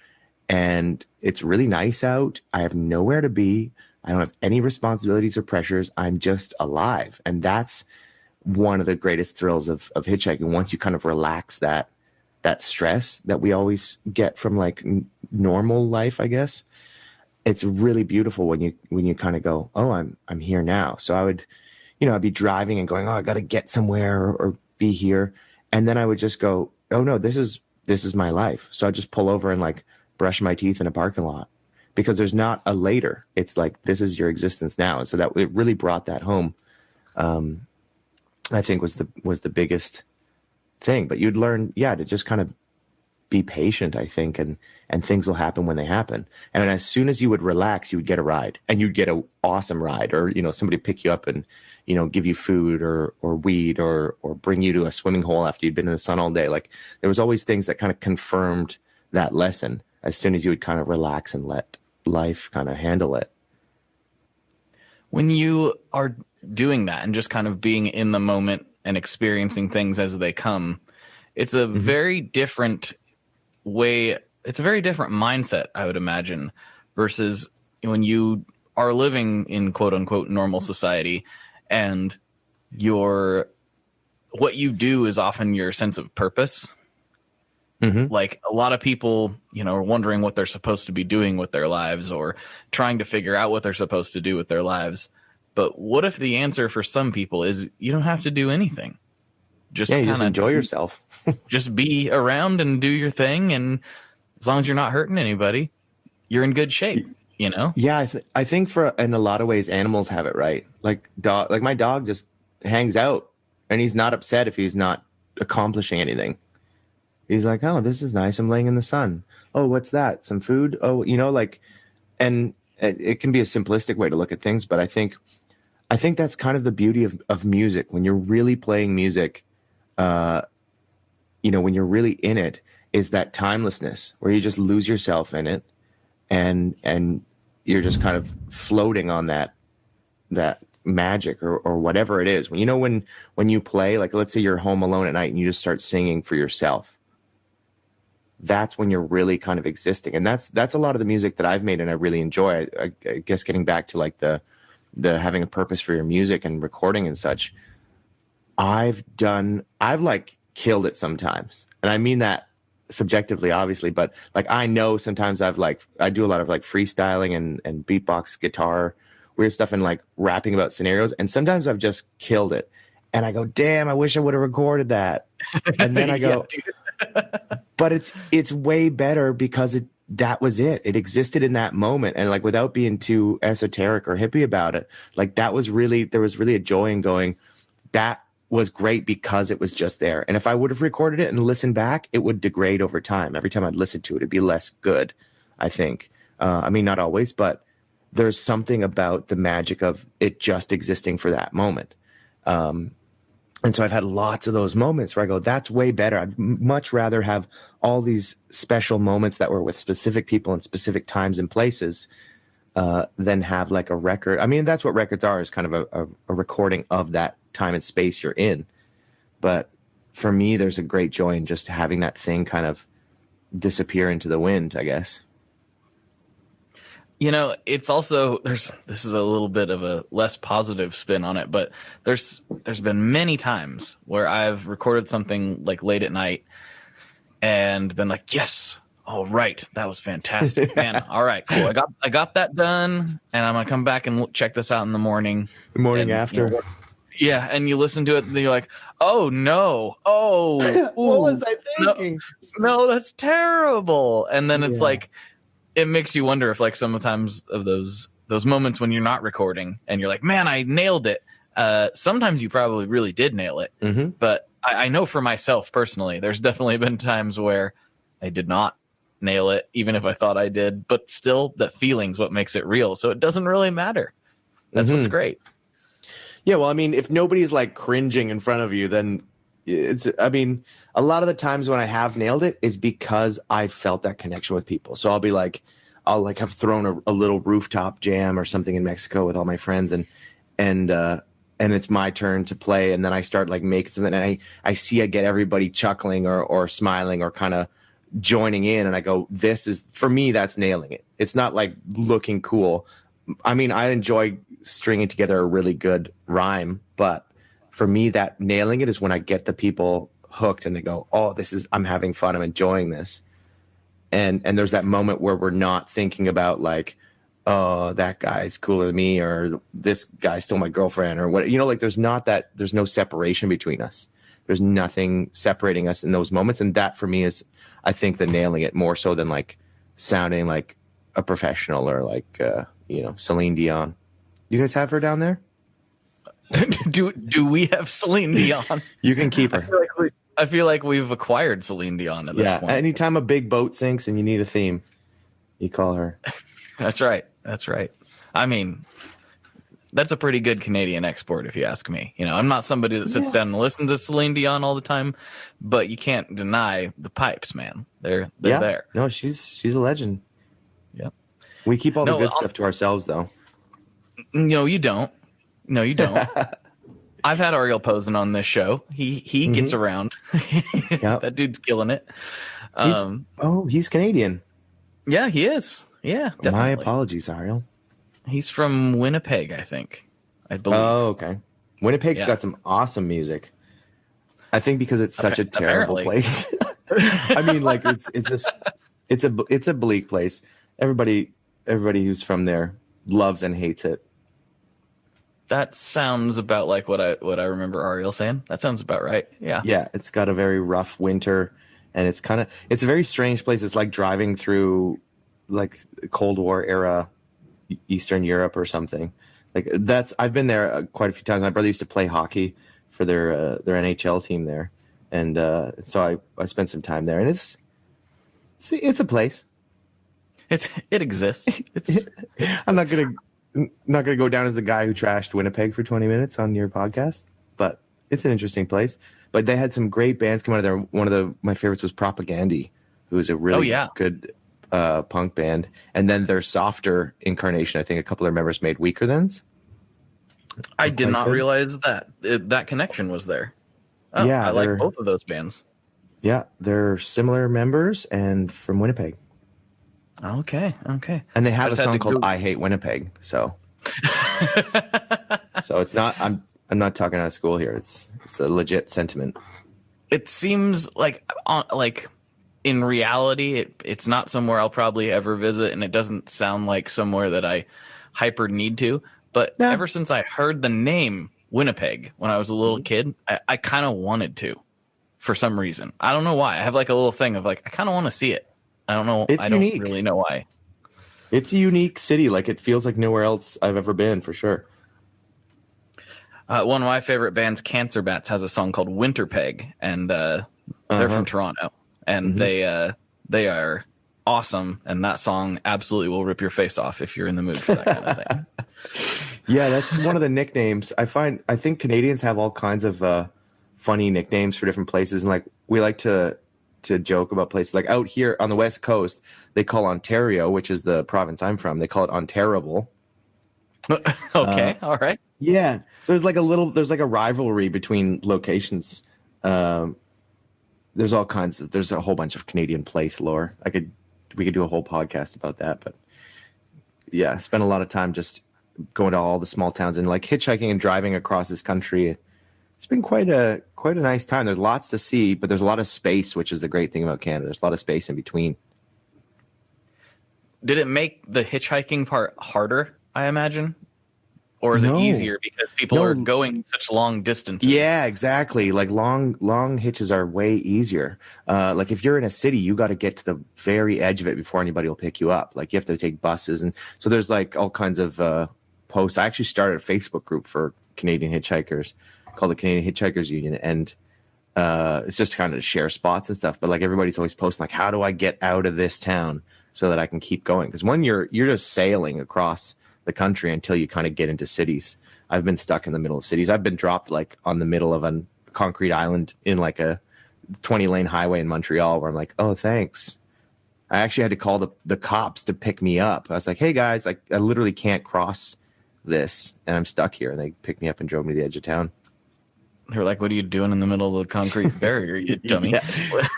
and it's really nice out. I have nowhere to be. I don't have any responsibilities or pressures. I'm just alive. And that's one of the greatest thrills of hitchhiking. Once you kind of relax that stress that we always get from like normal life, I guess, it's really beautiful when you kind of go, oh, I'm here now. So I'd be driving and going, oh, I got to get somewhere or be here. And then I would just go, oh no, this is my life. So I'd just pull over and like brush my teeth in a parking lot, because there's not a later. It's like, this is your existence now. And so that it really brought that home. I think was the biggest thing. But you'd learn, to just kind of be patient, I think, and things will happen when they happen. And as soon as you would relax, you would get a ride, and you'd get an awesome ride, or somebody pick you up and give you food or weed or bring you to a swimming hole after you'd been in the sun all day. Like there was always things that kind of confirmed that lesson as soon as you would kind of relax and let life kind of handle it. When you are doing that and just kind of being in the moment and experiencing things as they come, it's a very different way. It's a very different mindset, I would imagine, versus when you are living in quote unquote normal society, and what you do is often your sense of purpose. Like a lot of people, are wondering what they're supposed to be doing with their lives, or trying to figure out what they're supposed to do with their lives. But what if the answer for some people is you don't have to do anything? Just enjoy yourself. Just be around and do your thing, and as long as you're not hurting anybody, you're in good shape. Yeah, I think in a lot of ways, animals have it right. Like my dog just hangs out, and he's not upset if he's not accomplishing anything. He's like, oh, this is nice. I'm laying in the sun. Oh, what's that? Some food? Oh, and it can be a simplistic way to look at things, but I think that's kind of the beauty of music. When you're really playing music, when you're really in it, is that timelessness where you just lose yourself in it, and you're just kind of floating on that magic or whatever it is. When you play, like let's say you're home alone at night and you just start singing for yourself, that's when you're really kind of existing. And that's a lot of the music that I've made and I really enjoy. I guess getting back to like the having a purpose for your music and recording and such, I've like killed it sometimes. And I mean that subjectively, obviously, but like I know sometimes I do a lot of like freestyling and beatbox guitar, weird stuff, and like rapping about scenarios. And sometimes I've just killed it. And I go, damn, I wish I would have recorded that. And then I go, but it's way better because that was it. It existed in that moment. And like, without being too esoteric or hippie about it, like there was really a joy in going, that was great because it was just there. And if I would have recorded it and listened back, it would degrade over time. Every time I'd listen to it, it'd be less good, I think. I mean, not always, but there's something about the magic of it just existing for that moment. And so I've had lots of those moments where I go, that's way better. I'd much rather have all these special moments that were with specific people in specific times and places than have like a record. I mean, that's what records are, is kind of a recording of that time and space you're in. But for me, there's a great joy in just having that thing kind of disappear into the wind, I guess. It's also, this is a little bit of a less positive spin on it, but there's been many times where I've recorded something like late at night and been like, yes, Oh, right. That was fantastic, man. All right, cool. I got that done, and I'm gonna come back and check this out in the morning. The morning And, after. Yeah, and you listen to it, and you're like, "Oh no! Oh, What ooh, was I thinking? no, that's terrible." And then it's Yeah. like, it makes you wonder if, like, sometimes of those moments when you're not recording, and you're like, "Man, I nailed it." Sometimes you probably really did nail it, but I know for myself personally, there's definitely been times where I did not nail it, even if I thought I did. But still, that feeling's what makes it real, so it doesn't really matter. That's what's great. Yeah, well, I mean, if nobody's like cringing in front of you, then I mean, a lot of the times when I have nailed it is because I felt that connection with people. So I'll like have thrown a little rooftop jam or something in Mexico with all my friends, and it's my turn to play, and then I start like making something, and I see I get everybody chuckling or smiling or kind of joining in, and I go, this is, for me, that's nailing it. It's not like looking cool. I mean, I enjoy stringing together a really good rhyme, but for me, that nailing it is when I get the people hooked and they go, oh, I'm having fun, I'm enjoying this. And there's that moment where we're not thinking about like, oh, that guy's cooler than me, or this guy stole my girlfriend, or what, like there's no separation between us. There's nothing separating us in those moments. And that for me is, I think, the nailing it more so than like sounding like a professional or like, Celine Dion. You guys have her down there? Do we have Celine Dion? You can keep her. I feel like we've acquired Celine Dion at this point. Yeah, anytime a big boat sinks and you need a theme, you call her. That's right. I mean, that's a pretty good Canadian export, if you ask me. I'm not somebody that sits down and listens to Celine Dion all the time, but you can't deny the pipes, man. They're there. No, she's a legend. Yep. We keep all the good stuff to ourselves, though. No, you don't. I've had Ariel Posen on this show. He gets around. Yep. That dude's killing it. He's Canadian. Yeah, he is. Yeah, definitely. My apologies, Ariel. He's from Winnipeg, I think. I believe. Oh, okay. Winnipeg's got some awesome music. I think because it's such a terrible place. I mean, like it's a bleak place. Everybody who's from there loves and hates it. That sounds about like what I remember Ariel saying. That sounds about right. Yeah. Yeah, it's got a very rough winter, and it's a very strange place. It's like driving through like Cold War era Eastern Europe or something. Like I've been there quite a few times. My brother used to play hockey for their NHL team there, and so I spent some time there, and it's a place. It exists. I'm not gonna go down as the guy who trashed Winnipeg for 20 minutes on your podcast, but it's an interesting place. But they had some great bands come out of there. One of my favorites was Propagandy, who was a really good punk band. And then their softer incarnation, I think a couple of their members made Weaker Thans. I did not realize that connection was there. Oh, yeah, I like both of those bands. Yeah, they're similar members and from Winnipeg. Okay. And they have a song called "I Hate Winnipeg." So it's not. I'm not talking out of school here. It's a legit sentiment. It seems like in reality, it's not somewhere I'll probably ever visit, and it doesn't sound like somewhere that I hyper need to. But ever since I heard the name Winnipeg when I was a little kid, I kind of wanted to, for some reason. I don't know why. I have like a little thing of like I kind of want to see it. I don't know. It's unique. Don't really know why. It's a unique city. Like it feels like nowhere else I've ever been, for sure. One of my favorite bands, Cancer Bats, has a song called Winterpeg, and they're from Toronto, and they are awesome. And that song absolutely will rip your face off if you're in the mood for that kind of thing. Yeah, that's one of the nicknames. I think Canadians have all kinds of funny nicknames for different places, and like we like to joke about places like out here on the West Coast, they call Ontario, which is the province I'm from, they call it Ontarable. Okay, all right. Yeah. So there's like a rivalry between locations. There's a whole bunch of Canadian place lore. We could do a whole podcast about that, but yeah, spend a lot of time just going to all the small towns and like hitchhiking and driving across this country. It's been quite a nice time. There's lots to see, but there's a lot of space, which is the great thing about Canada. There's a lot of space in between. did it make the hitchhiking part harder, I imagine? Or is it No. easier because people No. are going such long distances? Yeah, exactly. Like long hitches are way easier. Like if you're in a city, you got to get to the very edge of it before anybody will pick you up. Like you have to take buses, and so there's like all kinds of posts. I actually started a Facebook group for Canadian hitchhikers called the Canadian Hitchhikers Union, and it's just kind of to share spots and stuff. But like everybody's always posting like, how do I get out of this town so that I can keep going? Because when you're just sailing across the country until you kind of get into cities. I've been stuck in the middle of cities. I've been dropped like on the middle of a concrete island in like a 20-lane highway in Montreal where I'm like, oh, thanks. I actually had to call the cops to pick me up. I was like, hey guys, I literally can't cross this and I'm stuck here. And they picked me up and drove me to the edge of town. They're like, what are you doing in the middle of the concrete barrier, you dummy? Yeah.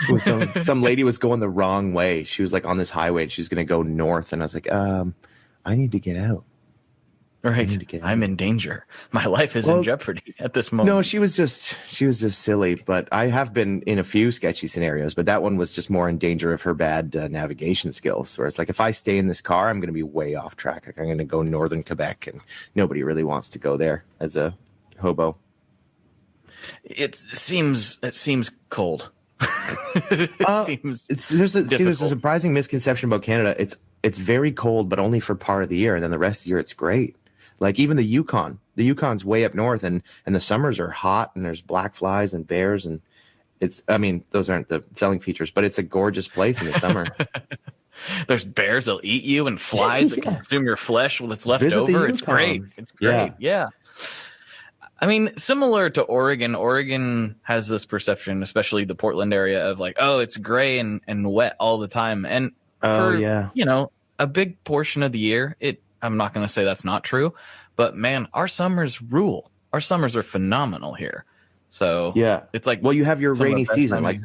Well, some lady was going the wrong way. She was like on this highway and she was going to go north. And I was like, I need to get out. Right. I'm in danger. My life is in jeopardy at this moment. No, she was just silly, but I have been in a few sketchy scenarios, but that one was just more in danger of her bad navigation skills. Where it's like, if I stay in this car, I'm going to be way off track. Like I'm going to go northern Quebec, and nobody really wants to go there as a hobo. It seems cold. There's a surprising misconception about Canada. It's very cold, but only for part of the year, and then the rest of the year it's great. Like even the Yukon's way up north, and the summers are hot, and there's black flies and bears, and those aren't the selling features, but it's a gorgeous place in the summer. There's bears that'll eat you and flies that consume your flesh when it's left over. It's great. It's great. Yeah. I mean, similar to Oregon has this perception, especially the Portland area, of like, oh, it's gray and wet all the time. And a big portion of the year, I'm not going to say that's not true, but man, our summers rule. Our summers are phenomenal here. So yeah, it's like, well, you have your rainy season. Like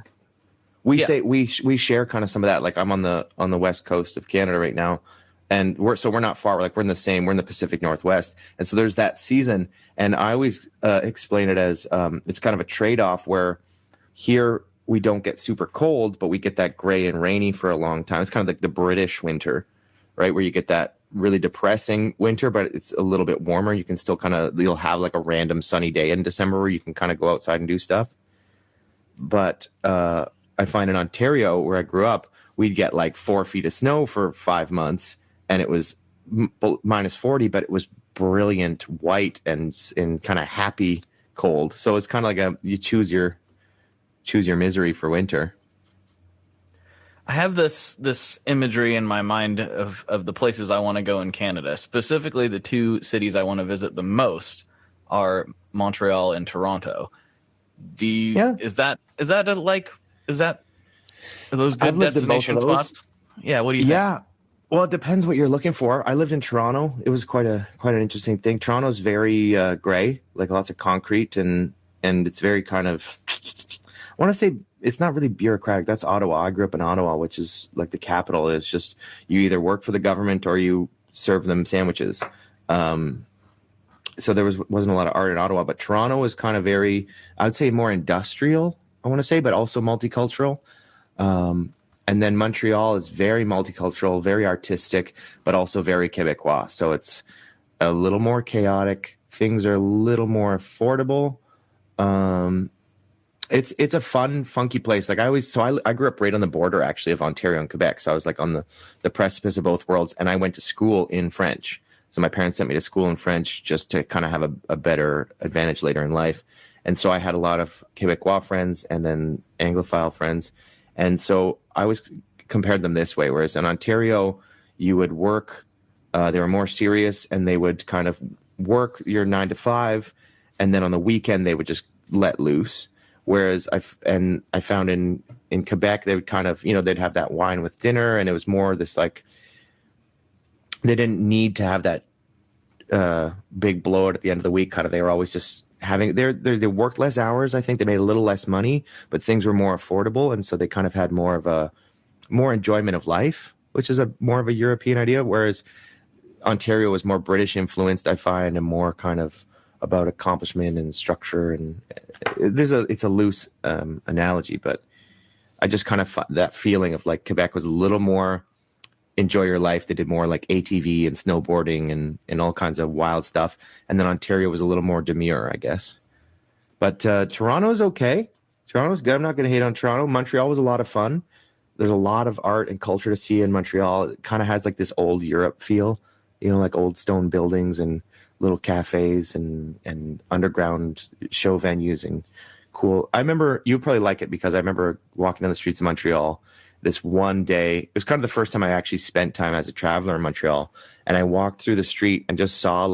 we share kind of some of that. Like I'm on the west coast of Canada right now, and we're not far. We're in the Pacific Northwest, and so there's that season. And I always explain it as it's kind of a trade-off where here we don't get super cold, but we get that gray and rainy for a long time. It's kind of like the British winter, right? Where you get that really depressing winter, but it's a little bit warmer. You can still you'll have like a random sunny day in December where you can kind of go outside and do stuff. But I find in Ontario, where I grew up, we'd get like 4 feet of snow for 5 months, and it was minus 40, but it was brilliant white and kind of happy cold. So it's kind of like you choose your misery for winter. I have this imagery in my mind of the places I want to go in Canada. Specifically, the two cities I want to visit the most are Montreal and Toronto. Are those good destination spots? Yeah, what do you think? Yeah. Well, it depends what you're looking for. I lived in Toronto. It was quite an interesting thing. Toronto's very gray, like lots of concrete, and it's very kind of, I want to say, it's not really bureaucratic. That's Ottawa. I grew up in Ottawa, which is like the capital. It's just you either work for the government or you serve them sandwiches. So there wasn't a lot of art in Ottawa, but Toronto was kind of very, I would say, more industrial, I want to say, but also multicultural. And then Montreal is very multicultural, very artistic, but also very Quebecois. So it's a little more chaotic. Things are a little more affordable. It's a fun, funky place. Like I grew up right on the border actually of Ontario and Quebec. So I was like on the precipice of both worlds, and I went to school in French. So my parents sent me to school in French just to kind of have a better advantage later in life. And so I had a lot of Quebecois friends and then Anglophile friends. And so I always compared them this way, whereas in Ontario, you would work, they were more serious, and they would kind of work your 9 to 5, and then on the weekend they would just let loose. Whereas I found in Quebec, they would kind of, they'd have that wine with dinner, and it was more this like, they didn't need to have that big blowout at the end of the week. Kind of, they were always just having, they worked less hours. I think they made a little less money, but things were more affordable, and so they kind of had more enjoyment of life, which is more of a European idea. Whereas Ontario was more British influenced, I find, and more kind of about accomplishment and structure. And it's a loose analogy, but I just kind of that feeling of like Quebec was a little more enjoy your life. They did more like ATV and snowboarding and all kinds of wild stuff. And then Ontario was a little more demure, I guess. But Toronto's okay. Toronto's good. I'm not going to hate on Toronto. Montreal was a lot of fun. There's a lot of art and culture to see in Montreal. It kind of has like this old Europe feel, like old stone buildings and little cafes and underground show venues and cool. I remember, you probably like it because I remember walking down the streets of Montreal this one day. It was kind of the first time I actually spent time as a traveler in Montreal. And I walked through the street and just saw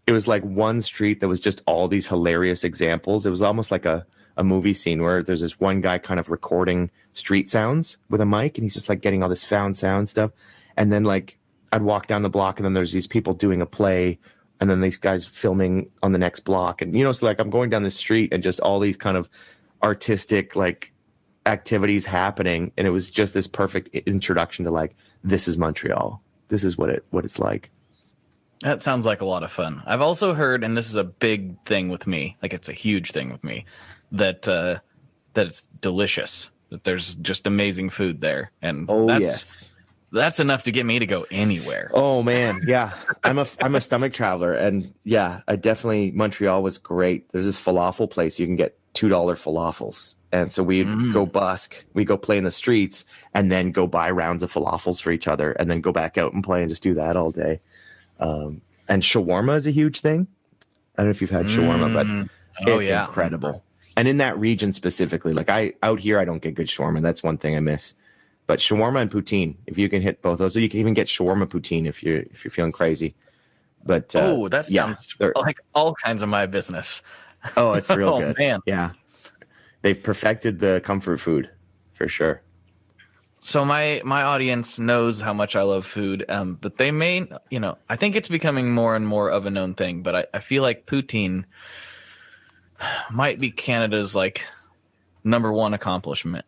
it was like one street that was just all these hilarious examples. It was almost like a movie scene where there's this one guy kind of recording street sounds with a mic, and he's just like getting all this found sound stuff. And then like I'd walk down the block, and then there's these people doing a play, and then these guys filming on the next block. And, so like I'm going down the street and just all these kind of artistic like activities happening. And it was just this perfect introduction to like, this is Montreal. This is what it's like. That sounds like a lot of fun. I've also heard, and this is a big thing with me, like it's a huge thing with me, that it's delicious, that there's just amazing food there. And that's enough to get me to go anywhere. Oh man, yeah. I'm a stomach traveler, and yeah, Montreal was great. There's this falafel place you can get $2 falafels. And so we'd go busk, we go play in the streets, and then go buy rounds of falafels for each other, and then go back out and play and just do that all day. And shawarma is a huge thing. I don't know if you've had shawarma, but it's incredible. And in that region specifically, like out here, I don't get good shawarma. That's one thing I miss. But shawarma and poutine, if you can hit both those, so you can even get shawarma poutine if you're feeling crazy. But that sounds like all kinds of my business. Oh, it's real good. Man. Yeah, they've perfected the comfort food for sure. So my audience knows how much I love food, but they may, I think it's becoming more and more of a known thing, but I feel like poutine might be Canada's like number one accomplishment.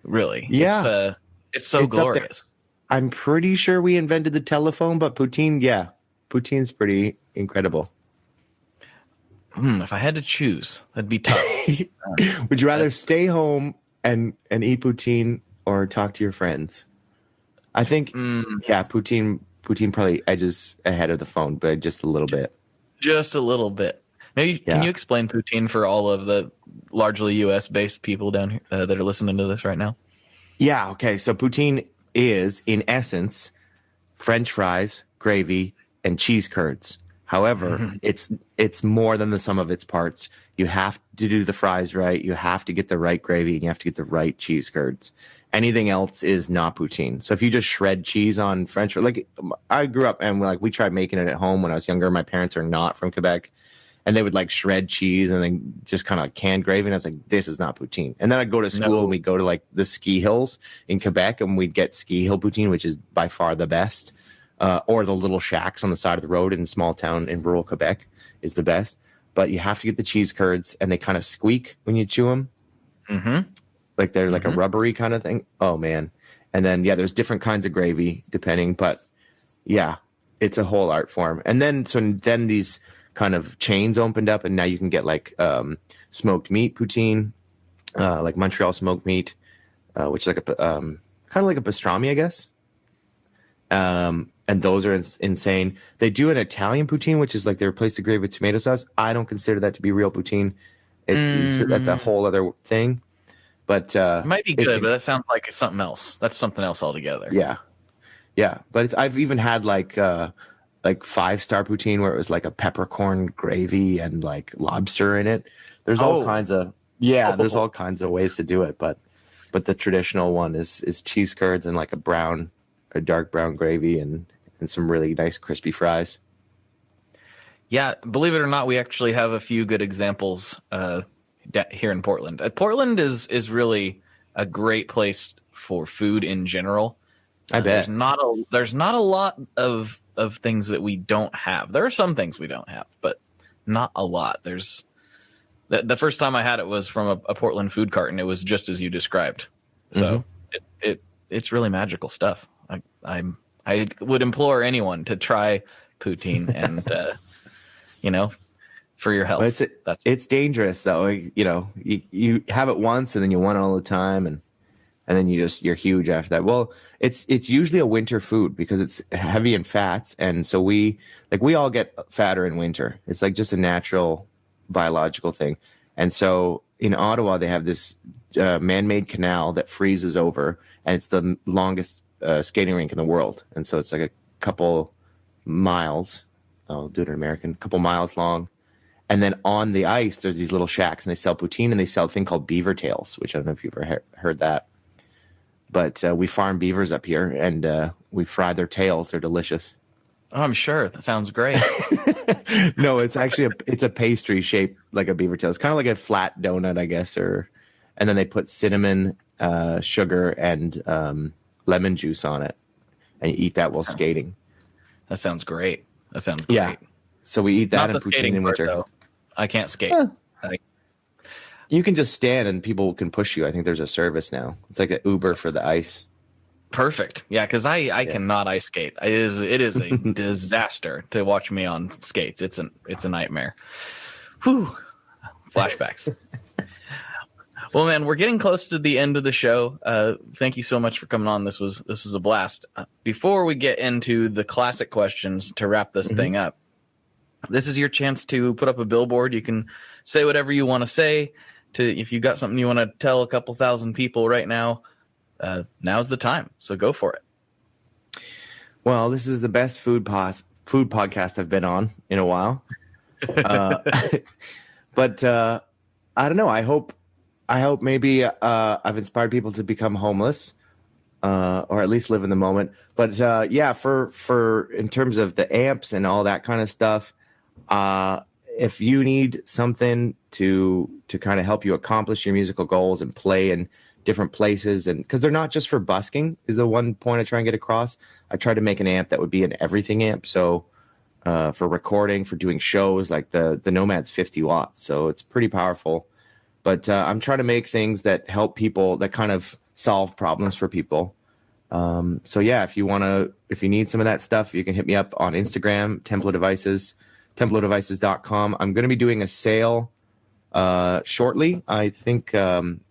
Really. Yeah. It's so glorious. I'm pretty sure we invented the telephone, but poutine's pretty incredible. If I had to choose, that'd be tough. Would you rather stay home and eat poutine or talk to your friends? I think, poutine probably edges ahead of the phone, but just a little bit. Just a little bit. Maybe can you explain poutine for all of the largely U.S.-based people down here that are listening to this right now? Yeah, okay. So poutine is, in essence, French fries, gravy, and cheese curds. However, it's more than the sum of its parts. You have to do the fries right. You have to get the right gravy, and you have to get the right cheese curds. Anything else is not poutine. So if you just shred cheese on French, like I grew up and we tried making it at home when I was younger. My parents are not from Quebec, and they would like shred cheese and then just kind of like canned gravy. And I was like, this is not poutine. And then I'd go to school and we'd go to like the ski hills in Quebec, and we'd get ski hill poutine, which is by far the best. Or the little shacks on the side of the road in a small town in rural Quebec is the best. But you have to get the cheese curds, and they kind of squeak when you chew them. Mm-hmm. Like they're like a rubbery kind of thing. Oh, man. And then, there's different kinds of gravy depending. But, it's a whole art form. And then these kind of chains opened up, and now you can get like smoked meat poutine, like Montreal smoked meat, which is like a kind of like a pastrami, I guess. And those are insane. They do an Italian poutine, which is like they replace the gravy with tomato sauce. I don't consider that to be real poutine. That's a whole other thing. But it might be good, but that sounds like it's something else. That's something else altogether. Yeah. But I've even had like 5-star poutine where it was like a peppercorn gravy and like lobster in it. There's all kinds of there's all kinds of ways to do it, but the traditional one is cheese curds and like a dark brown gravy and some really nice crispy fries. Yeah, believe it or not, we actually have a few good examples here in Portland. Portland is really a great place for food in general. I bet. There's not a lot of things that we don't have. There are some things we don't have, but not a lot. There's the first time I had it was from a Portland food cart, and it was just as you described. So it's really magical stuff. I would implore anyone to try poutine and for your health. But it's dangerous though. You have it once and then you want it all the time, and and then you're huge after that. Well, it's usually a winter food because it's heavy in fats, and so we all get fatter in winter. It's like just a natural biological thing. And so in Ottawa, they have this man-made canal that freezes over, and it's the longest skating rink in the world. And so it's like a couple miles. I'll do it in American. A couple miles long. And then on the ice, there's these little shacks, and they sell poutine, and they sell a thing called beaver tails, which I don't know if you've ever heard that. But we farm beavers up here, and we fry their tails. They're delicious. Oh, I'm sure. That sounds great. No, it's actually it's a pastry shaped like a beaver tail. It's kind of like a flat donut, I guess, and then they put cinnamon, sugar, and lemon juice on it, and you eat that while skating. That sounds great. That sounds great. Yeah. So we eat that Not and the poutine skating in part, winter. though. I can't skate. You can just stand and people can push you. I think there's a service now. It's like an Uber for the ice. Perfect. Yeah, because I cannot ice skate. It is a disaster to watch me on skates. It's a nightmare. Whew. Flashbacks. Well, man, we're getting close to the end of the show. Thank you so much for coming on. This was a blast. Before we get into the classic questions to wrap this thing up, this is your chance to put up a billboard. You can say whatever you want to say. If you got something you want to tell a couple thousand people right now, now's the time. So go for it. Well, this is the best food podcast I've been on in a while. But I don't know. I hope maybe I've inspired people to become homeless, or at least live in the moment. But yeah, for in terms of the amps and all that kind of stuff, if you need something to kind of help you accomplish your musical goals and play in different places, and because they're not just for busking, is the one point I try and get across. I try to make an amp that would be an everything amp. So for recording, for doing shows, like the Nomad's 50 watts, so it's pretty powerful. But I'm trying to make things that help people, that kind of solve problems for people. So yeah, if you need some of that stuff, you can hit me up on Instagram, Templo Devices, templodevices.com. I'm going to be doing a sale shortly. I think I'm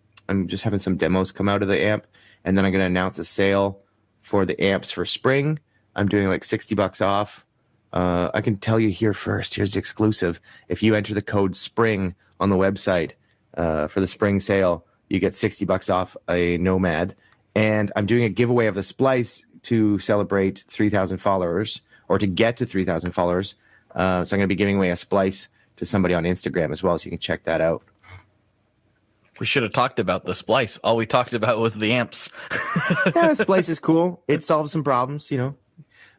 just having some demos come out of the amp, and then I'm going to announce a sale for the amps for spring. I'm doing like $60 off. I can tell you here first. Here's the exclusive. If you enter the code SPRING on the website for the spring sale, you get $60 off a Nomad. And I'm doing a giveaway of a splice to celebrate 3,000 followers, or to get to 3,000 followers. So I'm going to be giving away a splice to somebody on Instagram as well, so you can check that out. We should have talked about the splice. All we talked about was the amps. Yeah, splice is cool. It solves some problems,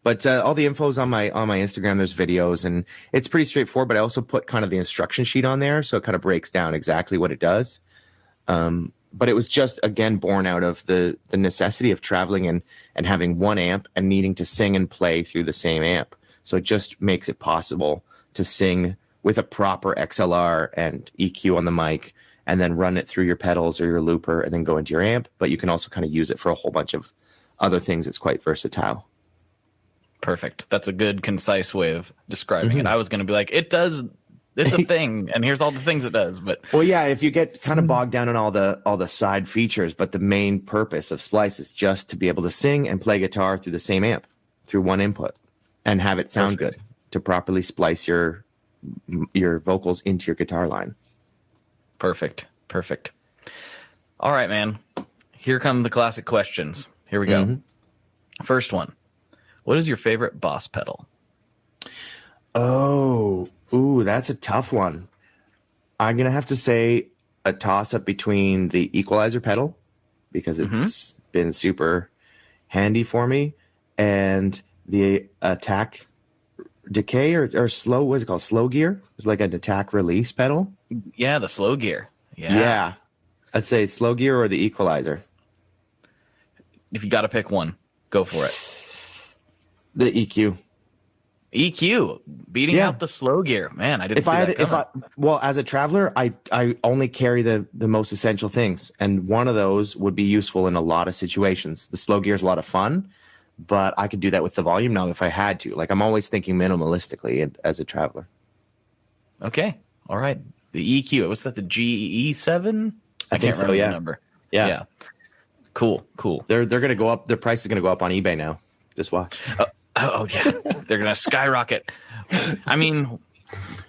But all the info's on my Instagram. There's videos, and it's pretty straightforward. But I also put kind of the instruction sheet on there, so it kind of breaks down exactly what it does. But it was just, again, born out of the necessity of traveling and having one amp and needing to sing and play through the same amp. So it just makes it possible to sing with a proper XLR and EQ on the mic, and then run it through your pedals or your looper, and then go into your amp. But you can also kind of use it for a whole bunch of other things. It's quite versatile. Perfect. That's a good, concise way of describing it. I was going to be like, it's a thing, and here's all the things it does. But well, yeah, if you get kind of bogged down in all the side features, but the main purpose of Splice is just to be able to sing and play guitar through the same amp, through one input, and have it sound good, to properly splice your vocals into your guitar line. Perfect. All right, man. Here come the classic questions. Here we go. First one. What is your favorite Boss pedal? Ooh, that's a tough one. I'm going to have to say a toss-up between the equalizer pedal, because it's been super handy for me, and the attack decay or slow, what's it called? Slow gear? It's like an attack release pedal. Yeah, the slow gear. Yeah. I'd say slow gear or the equalizer. If you got to pick one, go for it. The EQ. EQ beating out the slow gear. Man, I didn't see that coming. Well, as a traveler, I only carry the most essential things, and one of those would be useful in a lot of situations. The slow gear is a lot of fun, but I could do that with the volume now if I had to. Like, I'm always thinking minimalistically as a traveler. Okay. All right. The EQ. Was that the GE7? I can't remember the number. Yeah. Cool. They're gonna go up. Their price is gonna go up on eBay now. Just watch. Oh yeah, they're gonna skyrocket. I mean,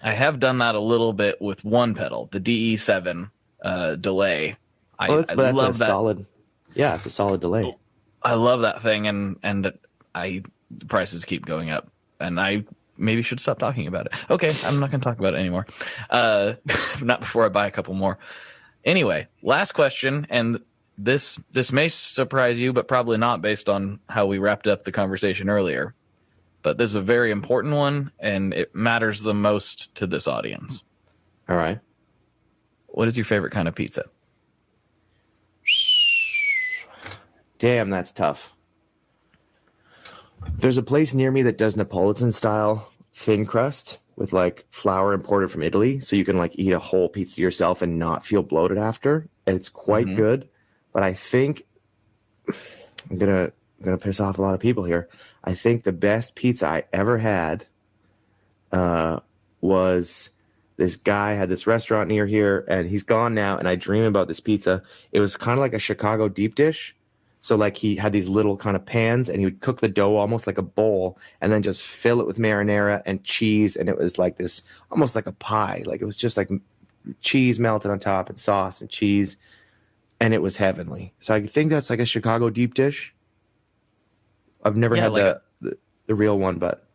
I have done that a little bit with one pedal, the DE7 delay. I That's love that. solid. Yeah, it's a solid delay. I love that thing, and the prices keep going up, and I maybe should stop talking about it. Okay, I'm not going to talk about it anymore. Not before I buy a couple more. Anyway, last question, and this may surprise you, but probably not based on how we wrapped up the conversation earlier. But this is a very important one, and it matters the most to this audience. All right. What is your favorite kind of pizza? Damn, that's tough. There's a place near me that does Neapolitan style thin crust with like flour imported from Italy, so you can like eat a whole pizza yourself and not feel bloated after, and it's quite good. But I think I'm gonna piss off a lot of people here. I think the best pizza I ever had was this guy had this restaurant near here, and he's gone now, and I dream about this pizza. It was kind of like a Chicago deep dish. So like he had these little kind of pans, and he would cook the dough almost like a bowl and then just fill it with marinara and cheese. And it was like this, almost like a pie. Like it was just like cheese melted on top and sauce and cheese. And it was heavenly. So I think that's like a Chicago deep dish. I've never had like the real one, but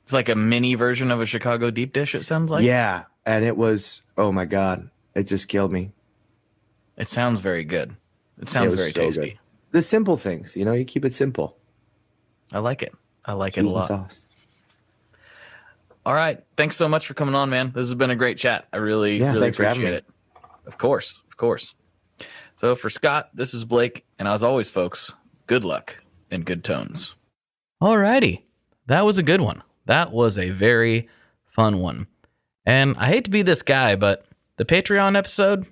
it's like a mini version of a Chicago deep dish, it sounds like. Yeah. And it was, oh my God, it just killed me. It sounds very good. It sounds very tasty. Good. The simple things, you keep it simple. I like it. I like Cheese it a lot. And sauce. All right. Thanks so much for coming on, man. This has been a great chat. I really appreciate it. Of course. So for Scott, this is Blake. And as always, folks, good luck and good tones. All righty. That was a good one. That was a very fun one. And I hate to be this guy, but the Patreon episode,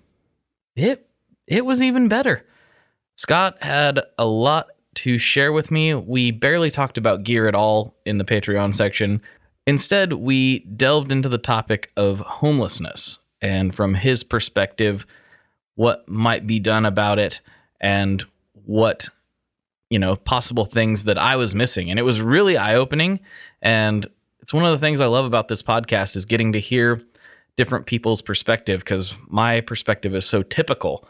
it was even better. Scott had a lot to share with me. We barely talked about gear at all in the Patreon section. Instead, we delved into the topic of homelessness and from his perspective, what might be done about it and what, possible things that I was missing. And it was really eye-opening. And it's one of the things I love about this podcast is getting to hear different people's perspective, because my perspective is so typical,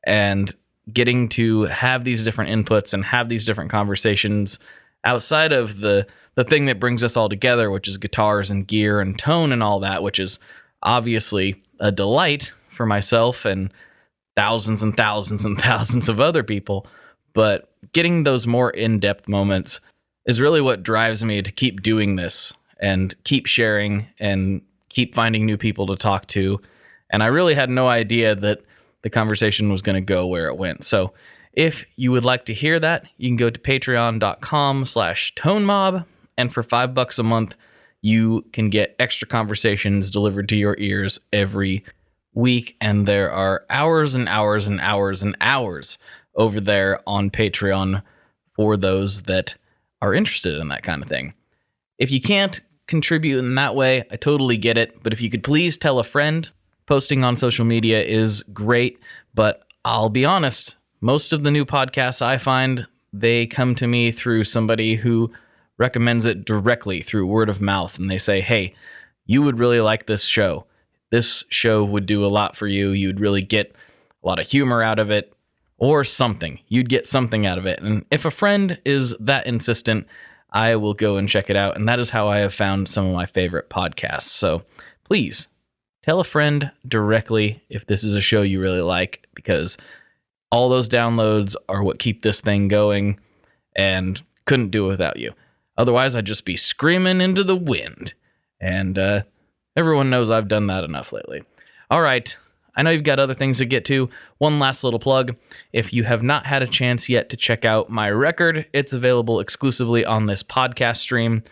and getting to have these different inputs and have these different conversations outside of the thing that brings us all together, which is guitars and gear and tone and all that, which is obviously a delight for myself and thousands and thousands and thousands of other people. But getting those more in-depth moments is really what drives me to keep doing this and keep sharing and keep finding new people to talk to. And I really had no idea that the conversation was going to go where it went. So if you would like to hear that, you can go to patreon.com/tonemob. And for $5 a month, you can get extra conversations delivered to your ears every week. And there are hours and hours and hours and hours over there on Patreon for those that are interested in that kind of thing. If you can't contribute in that way, I totally get it. But if you could please tell a friend. Posting on social media is great, but I'll be honest, most of the new podcasts I find, they come to me through somebody who recommends it directly through word of mouth, and they say, hey, you would really like this show. This show would do a lot for you. You'd really get a lot of humor out of it, or something. You'd get something out of it. And if a friend is that insistent, I will go and check it out, and that is how I have found some of my favorite podcasts. So please, tell a friend directly if this is a show you really like, because all those downloads are what keep this thing going, and couldn't do it without you. Otherwise, I'd just be screaming into the wind. And everyone knows I've done that enough lately. All right, I know you've got other things to get to. One last little plug. If you have not had a chance yet to check out my record, it's available exclusively on this podcast stream.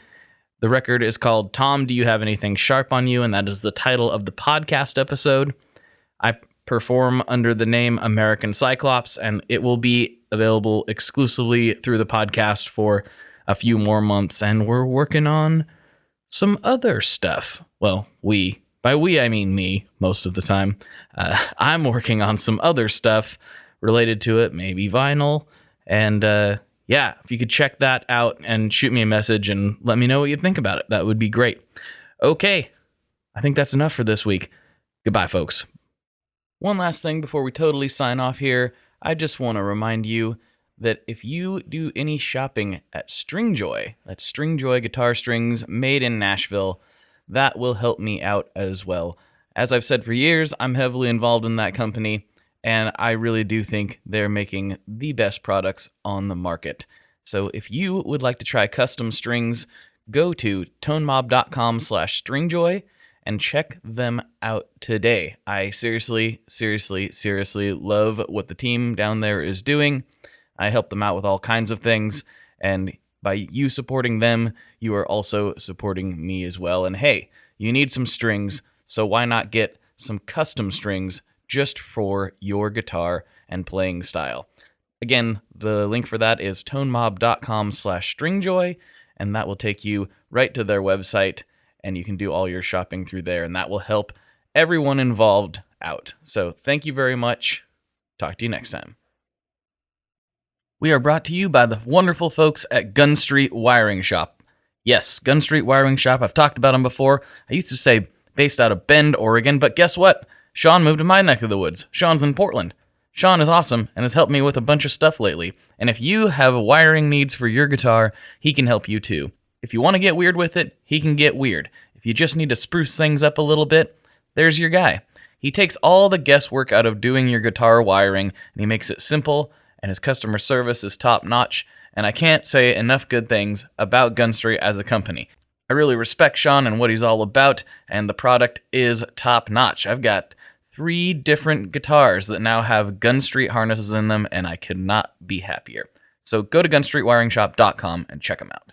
The record is called Tom, Do You Have Anything Sharp on You? And that is the title of the podcast episode. I perform under the name American Cyclops, and it will be available exclusively through the podcast for a few more months. And we're working on some other stuff. Well, by we, I mean me most of the time. I'm working on some other stuff related to it, maybe vinyl. And yeah, if you could check that out and shoot me a message and let me know what you think about it, that would be great. Okay, I think that's enough for this week. Goodbye, folks. One last thing before we totally sign off here, I just want to remind you that if you do any shopping at Stringjoy, that's Stringjoy guitar strings made in Nashville, that will help me out as well. As I've said for years, I'm heavily involved in that company, and I really do think they're making the best products on the market. So if you would like to try custom strings, go to tonemob.com/stringjoy and check them out today. I seriously love what the team down there is doing. I help them out with all kinds of things, and by you supporting them, you are also supporting me as well. And hey, you need some strings, so why not get some custom strings just for your guitar and playing style? Again, the link for that is tonemob.com/stringjoy, and that will take you right to their website, and you can do all your shopping through there, and that will help everyone involved out. So thank you very much. Talk to you next time. We are brought to you by the wonderful folks at Gun Street Wiring Shop. Yes, Gun Street Wiring Shop. I've talked about them before. I used to say based out of Bend, Oregon, but guess what? Sean moved to my neck of the woods. Sean's in Portland. Sean is awesome and has helped me with a bunch of stuff lately. And if you have wiring needs for your guitar, he can help you too. If you want to get weird with it, he can get weird. If you just need to spruce things up a little bit, there's your guy. He takes all the guesswork out of doing your guitar wiring, and he makes it simple, and his customer service is top-notch, and I can't say enough good things about Gun Street as a company. I really respect Sean and what he's all about, and the product is top-notch. I've got 3 different guitars that now have Gun Street harnesses in them, and I could not be happier. So go to gunstreetwiringshop.com and check them out.